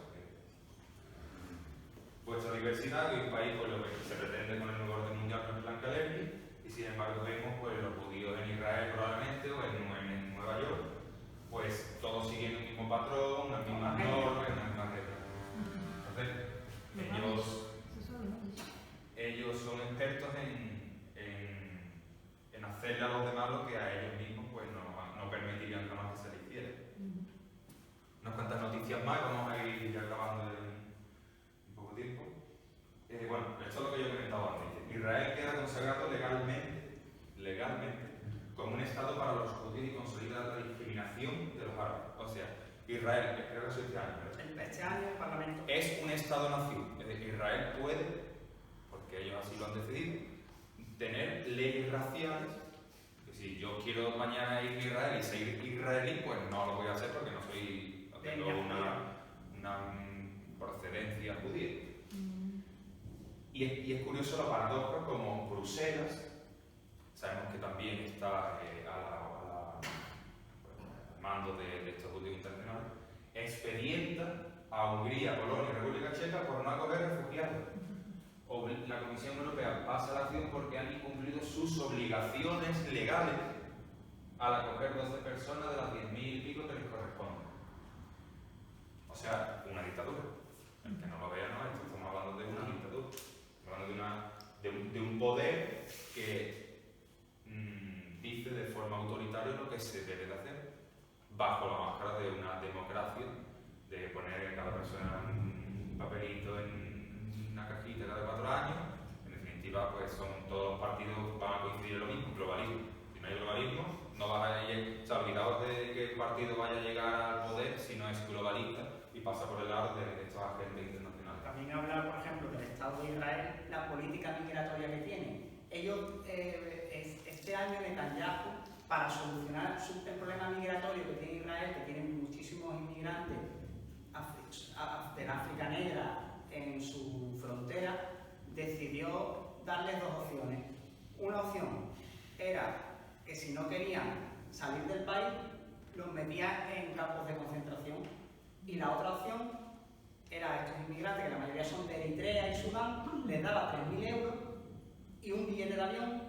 Vuestra diversidad, que un país por lo que se pretende con el nuevo orden mundial no es plan Calergi, y sin embargo vemos pues, los judíos en Israel probablemente o en Nueva York, pues todos siguiendo el mismo patrón, las mismas normas, las mismas reglas. Entonces, ellos son expertos en hacerle a los roles de malo que a ellos mismos pues no permitirían jamás que se les hiciera. Unas cuantas noticias más, vamos a ir ya acabando en poco tiempo. Bueno, esto es lo que yo he comentado antes. Israel queda consagrado legalmente como un Estado para los judíos y consolida la discriminación de los árabes. O sea, Israel, creo que soy este año, ¿verdad? Este año el Parlamento Es un Estado-nación. Es decir, Israel puede, porque ellos así lo han decidido, tener leyes raciales. Que si yo quiero mañana ir a Israel y ser israelí, pues no lo voy a hacer porque no tengo una procedencia judía. Y es curioso la paradoja como Bruselas, sabemos que también está al mando de estos judíos internacionales, expedienta a Hungría, Polonia y República Checa por no acoger refugiados. O la Comisión Europea pasa la acción porque han incumplido sus obligaciones legales al acoger 12 personas de las 10.000 y pico que les corresponden. O sea, una dictadura. El que no lo vea, no, esto estamos hablando de una dictadura. Estamos hablando de un poder que dice de forma autoritaria lo que se debe de hacer, bajo la máscara de una democracia, de poner a cada persona un papelito en una cajita cada 4 años. En definitiva, pues todos los partidos van a coincidir en lo mismo, globalismo. Si no hay globalismo, no vas a llegar, o sea, olvidaos de que el partido vaya a llegar al poder si no es globalista y pasa por el lado de estos agentes internacionales. También hablar, por ejemplo, del Estado de Israel, la política migratoria que tiene. Ellos, este año Netanyahu, para solucionar el problema migratorio que tiene Israel, que tiene muchísimos inmigrantes del África Negra en su frontera, decidió darles 2 opciones. Una opción era que si no querían salir del país, los metía en campos de concentración. Y la otra opción era a estos inmigrantes, que la mayoría son de Eritrea y Sudán, les daba 3.000 euros y un billete de avión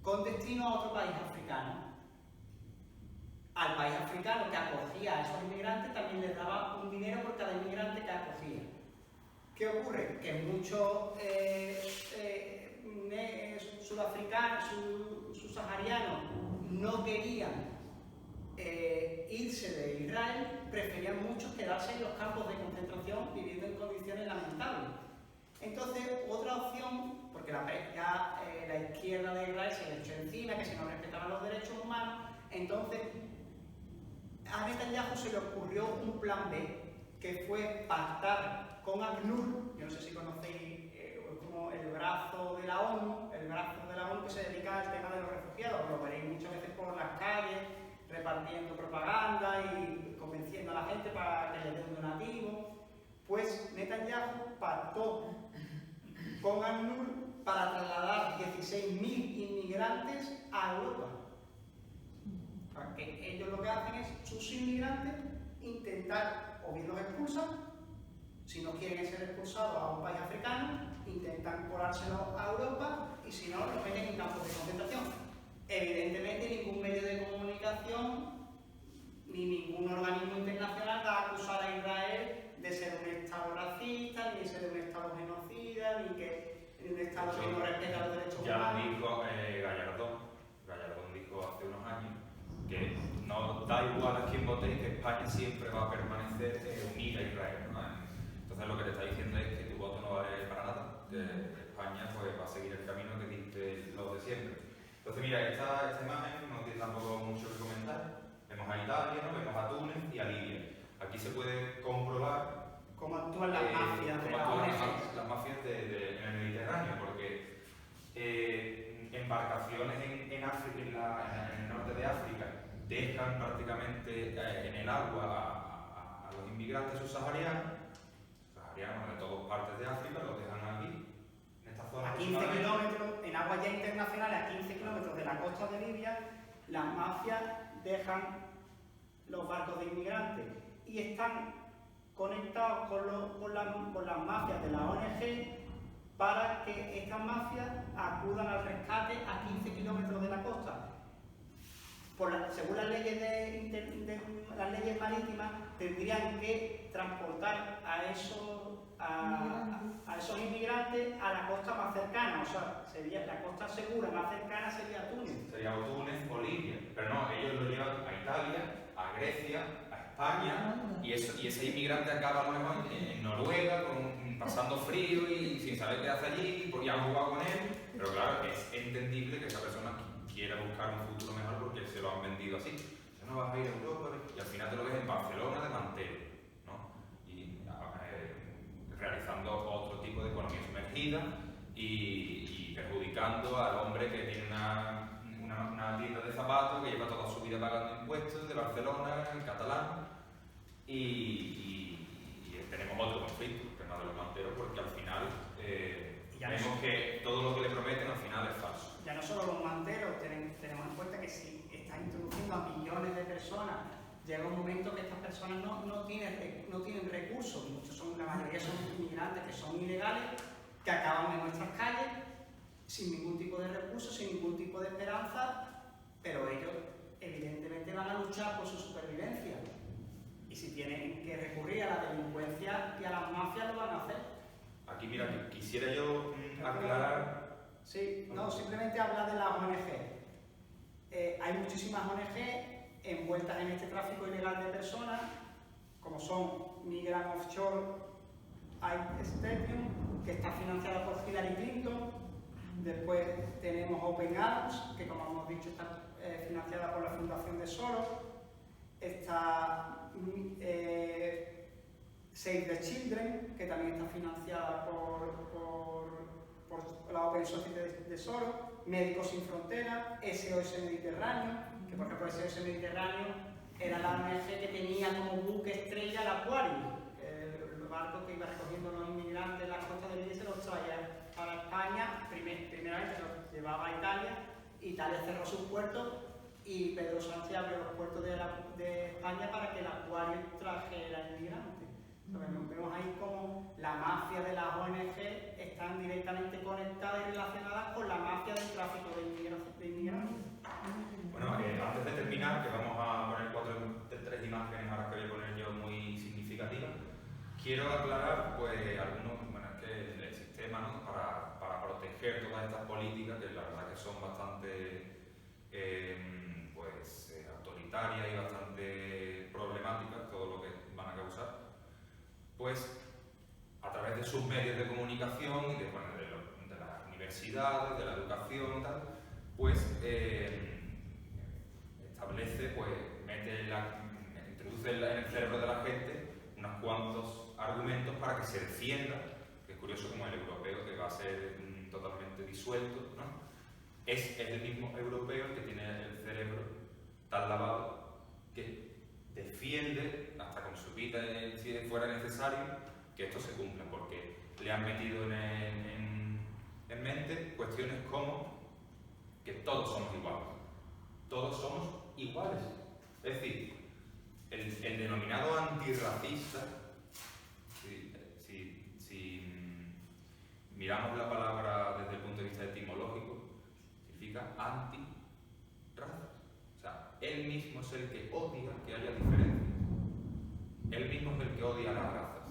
con destino a otro país africano. Al país africano que acogía a esos inmigrantes también les daba un dinero por cada inmigrante que acogía. ¿Qué ocurre? Que muchos sudafricanos, subsaharianos, no querían irse de Israel, preferían muchos quedarse en los campos de concentración viviendo en condiciones lamentables. Entonces, otra opción, porque la izquierda de Israel se le echó encima, que si no respetaban los derechos humanos, entonces a Netanyahu se le ocurrió un plan B, que fue pactar con ACNUR, yo no sé si conocéis, como el brazo de la ONU que se dedica al tema de los refugiados, lo veréis muchas veces por las calles, repartiendo propaganda y convenciendo a la gente para que les dé un donativo. Pues Netanyahu pactó con ACNUR para trasladar 16.000 inmigrantes a Europa. Porque ellos lo que hacen es, sus inmigrantes, intentar, o bien los expulsan, si no quieren ser expulsados a un país africano, intentan colárselo a Europa y si no, los meten en campos de concentración. Evidentemente, ningún medio de comunicación ni ningún organismo internacional va a acusar a Israel de ser un Estado racista, ni de ser un Estado genocida, ni un Estado que no respeta los derechos humanos. Ya dijo Gallardón dijo hace unos años que no da igual a quién votéis, que España siempre va a permanecer unida a Israel, ¿no? Entonces lo que te está diciendo es que tu voto no vale para nada, que España pues, va a seguir el camino que diste los de siempre. Entonces mira, esta imagen no tiene tampoco mucho que comentar. Vemos a Italia, ¿no? Vemos a Túnez y a Libia. Aquí se puede comprobar cómo actúan las mafias de las mafias en el Mediterráneo, porque embarcaciones en el norte de África dejan prácticamente en el agua a los inmigrantes subsaharianos de todas partes de África, los dejan aquí, en esta zona. A 15 kilómetros, en aguas ya internacionales, a 15 kilómetros de la costa de Libia, las mafias dejan los barcos de inmigrantes y están conectados con las mafias de la ONG para que estas mafias acudan al rescate a 15 kilómetros de la costa. Según las leyes, las leyes marítimas, tendrían que transportar a esos a esos inmigrantes a la costa más cercana, o sea, sería la costa segura más cercana sería Túnez. Sería o Túnez o Libia, pero no, ellos lo llevan a Italia, a Grecia, a España, y ese inmigrante acaba a lo mejor en Noruega, pasando frío y sin saber qué hace allí, porque han jugado con él, pero claro, es entendible que esa persona quiera buscar un futuro mejor porque se lo han vendido así. Ya no vas a ir a Europa y al final te lo ves en Barcelona de mantero, ¿no? Y realizando otro tipo de economía sumergida y perjudicando al hombre que tiene una tienda de zapatos, que lleva toda su vida pagando impuestos, de Barcelona, en catalán, y tenemos otro conflicto, que es más de los manteros, porque al final vemos que todo lo que le prometen al final es falso. Ya no solo los manteros, tenemos en cuenta que si estás introduciendo a millones de personas, llega un momento que estas personas no tienen recursos, la mayoría son inmigrantes que son ilegales, que acaban en nuestras calles sin ningún tipo de recursos, sin ningún tipo de esperanza, pero ellos evidentemente van a luchar por su supervivencia. Y si tienen que recurrir a la delincuencia y a las mafias, lo van a hacer. Aquí, mira, quisiera yo aclarar... Sí, no, simplemente hablar de las ONG. Hay muchísimas ONG envueltas en este tráfico ilegal de personas, como son Migrant Offshore Stadium, que está financiada por Hillary Clinton. Después tenemos Open Arms, que como hemos dicho está financiada por la Fundación de Soros. Está Save the Children, que también está financiada por la Open Society de Soros. Médicos Sin Fronteras, SOS Mediterráneo, que por ejemplo SOS Mediterráneo era la ONG que tenía como buque estrella el Aquarius, el barco que iba recogiendo los inmigrantes en las costas de Libia y se los traía para España. Primeramente los llevaba a Italia, Italia cerró sus puertos y Pedro Sánchez abrió los puertos de España para que el Aquarius trajera inmigrantes. Entonces, vemos ahí como la mafia de las ONG están directamente conectadas y relacionadas con la mafia del tráfico de inmigrantes. Bueno, antes de terminar, que vamos a poner tres imágenes ahora que voy a poner yo muy significativas, quiero aclarar pues algunos, bueno, es que el sistema, ¿no? para proteger todas estas políticas, que la verdad que son bastante autoritarias y bastante problemáticas, todo lo que van a causar, pues a través de sus medios de comunicación y de las universidades, de la educación y tal, pues establece, pues introduce en el cerebro de la gente unos cuantos argumentos para que se defienda, que es curioso como el europeo que va a ser totalmente disuelto, ¿no? Es el mismo europeo que tiene el cerebro tan lavado que defiende, hasta con su vida si fuera necesario, que esto se cumpla, porque le han metido en mente cuestiones como que todos somos iguales. Todos somos iguales. Es decir, el denominado antirracista, si miramos la palabra desde el punto de vista etimológico, significa anti-raza. O sea, él mismo es el que odia que haya diferencias. Él mismo es el que odia las razas.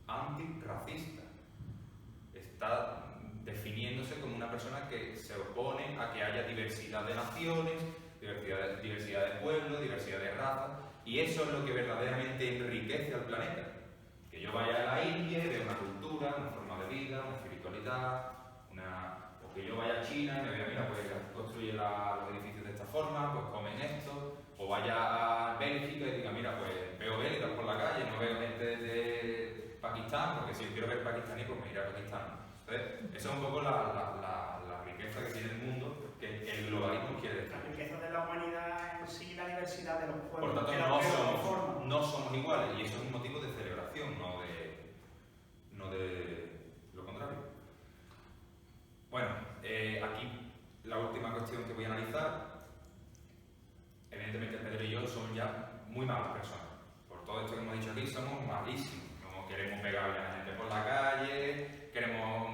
Antirracista. Está definiéndose como una persona que se opone a que haya diversidad de naciones, diversidad de pueblos, diversidad de razas, y eso es lo que verdaderamente enriquece al planeta. Que yo vaya a la India y vea una cultura, una forma de vida, una espiritualidad, o que yo vaya a China y me vea, mira, pues construye los edificios de esta forma, pues comen esto, o vaya a Bélgica y diga, mira, pues veo belgas por la calle, no veo gente de Pakistán, porque si yo quiero ver pakistaní, pues me iré a Pakistán. Entonces, esa es un poco la riqueza que tiene el mundo, que el globalismo quiere decir. La riqueza de la humanidad en sí, la diversidad de los pueblos. Por tanto, no somos iguales, y eso es un motivo de celebración, no de lo contrario. Bueno, aquí la última cuestión que voy a analizar. Evidentemente Pedro y yo somos ya muy malas personas. Por todo esto que hemos dicho aquí, somos malísimos. No queremos pegarle a la gente por la calle, queremos,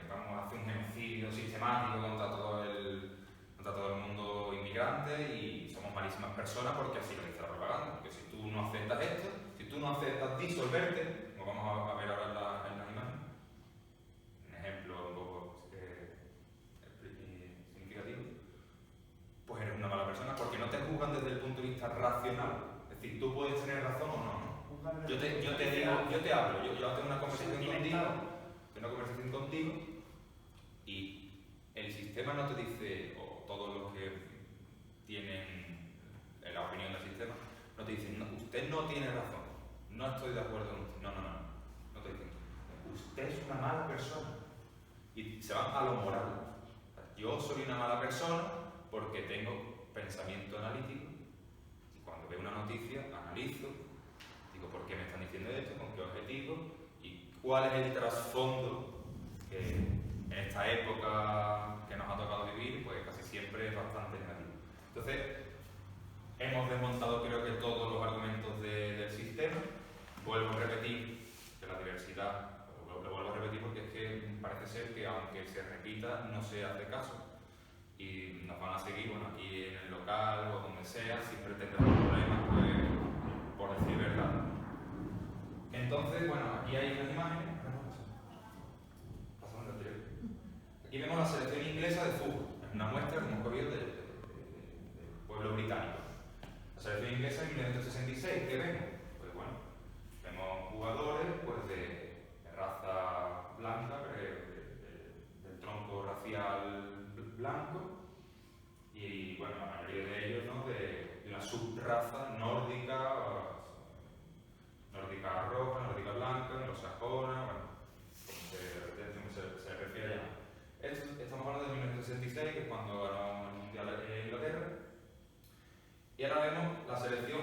vamos a hacer un genocidio sistemático contra todo el mundo inmigrante, y somos malísimas personas porque así lo dice la propaganda. Porque si tú no aceptas esto, si tú no aceptas disolverte, como vamos a ver ahora en la imagen, un ejemplo un poco significativo, pues eres una mala persona porque no te juzgan desde el punto de vista racional. Es decir, tú puedes tener razón o no. Yo te hablo, yo tengo una conversación contigo y el sistema no te dice, o todos los que tienen la opinión del sistema, no te dicen, no, usted no tiene razón, no estoy de acuerdo con usted. No te dicen, usted es una mala persona. Y se van a lo moral. Yo soy una mala persona porque tengo pensamiento analítico y cuando veo una noticia analizo, digo, ¿por qué me están diciendo esto? ¿Con qué objetivo? ¿Y cuál es el trasfondo que en esta época que nos ha tocado vivir, pues casi siempre es bastante negativo? Entonces, hemos desmontado creo que todos los argumentos del sistema. Vuelvo a repetir que la diversidad, lo vuelvo a repetir porque es que parece ser que aunque se repita no se hace caso y nos van a seguir, bueno, aquí en el local o donde sea, siempre tendremos problemas pues, por decir verdad. Entonces, bueno, aquí hay unas imágenes. Pasamos al anterior. Aquí vemos la selección inglesa de fútbol, es una muestra que hemos cogido del pueblo británico. La selección inglesa en 1966, ¿qué vemos? Pues bueno, vemos jugadores pues, de raza blanca, del tronco racial blanco, y bueno, la mayoría de ellos, ¿no? de una subraza nórdica roja, nórdica blanca, anglosajona, bueno, como se refiere a llamar. Estamos hablando de 1966, que es cuando ganó el Mundial en Inglaterra. Y ahora vemos la selección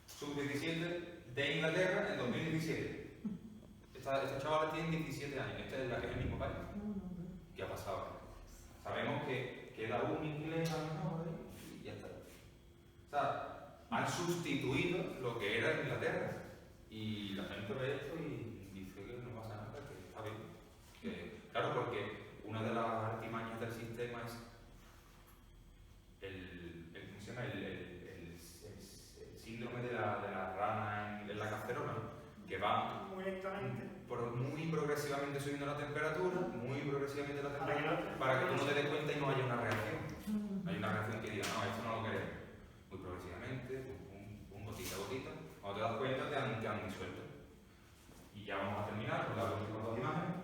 sub-17 de Inglaterra en 2017. Esta chavala tiene 17 años, esta es la que es el mismo país. ¿Qué ha pasado? Sabemos que queda un inglés a lo mejor y ya está. O sea, han sustituido lo que era Inglaterra. Y la gente ve esto y dice que no pasa nada, que está bien. Claro, porque una de las artimañas del sistema es ¿cómo se llama? El síndrome de la rana en la cacerola, ¿no? Que va muy progresivamente subiendo la temperatura, para que tú no te des cuenta y no haya una reacción. No hay una reacción que diga, no, esto no lo queremos. Muy progresivamente, gotita a gotita. Cuando te das cuenta, te han disuelto. Y ya vamos a terminar con las últimas dos imágenes.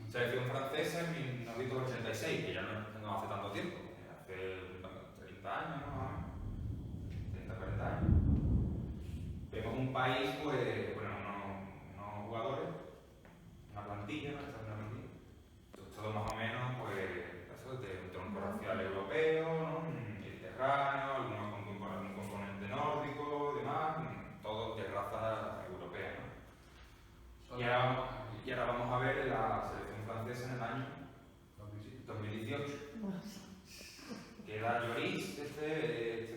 Selección francesa en 1986, que ya no hace tanto tiempo, hace 30 años, ¿no? 30, 40 años. Vemos un país, pues, bueno, unos jugadores, una plantilla, ¿no? Esta es una plantilla. Todo más o menos, pues, eso de un tronco racial europeo, ¿no? Mediterráneo, algunos con algún componente nórdico, demás, todos de raza europea, ¿no? Y ahora vamos a ver la selección francesa en el año 2018. Queda Lloris,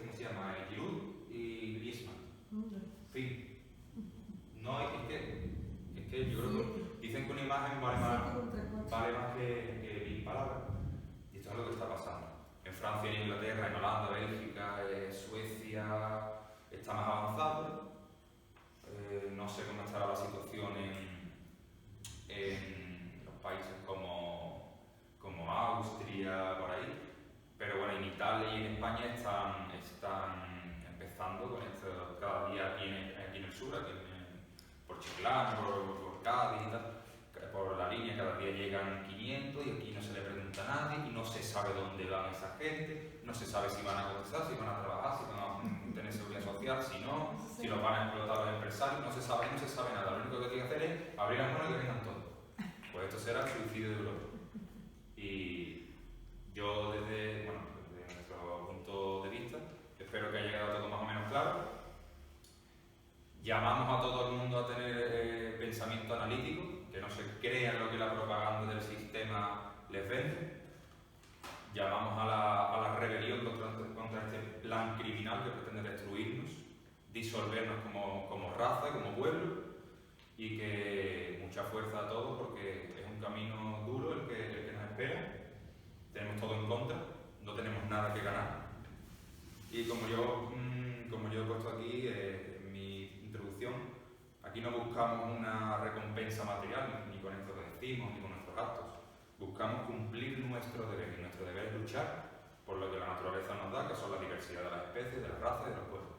¿cómo se llama? Giroud y Griezmann. En fin. No, es que yo creo que dicen que una imagen vale más que 1000 palabras. Y esto es lo que está pasando. En Francia, en Inglaterra, en Holanda, Bélgica, Suecia, está más avanzado. No sé cómo estará la situación en los países como Austria, por ahí. Pero bueno, en Italia y en España están empezando con esto cada día aquí en el sur, por Chiclana, por Cádiz y tal, por la línea cada día llegan 500 y aquí no se le pregunta a nadie y no se sabe dónde van esa gente, no se sabe si van a cotizar, si van a trabajar, si van a tener seguridad social, si no, si los van a explotar los empresarios, no se sabe nada. Lo único que tiene que hacer es abrir las manos y que vengan todos. Pues esto será el suicidio de Europa. Y yo desde nuestro punto de vista, espero que haya quedado todo más o menos claro. Llamamos a todo el mundo a tener pensamiento analítico, que no se crean lo que la propaganda del sistema les vende. Llamamos a la rebelión contra este plan criminal que pretende destruirnos, disolvernos como raza, como pueblo, y que mucha fuerza a todos porque es un camino duro el que nos espera. Tenemos todo en contra, no tenemos nada que ganar. Y como yo he puesto aquí, mi buscamos cumplir nuestro deber, y nuestro deber es luchar por lo que la naturaleza nos da, que son la diversidad de las especies, de las razas y de los pueblos.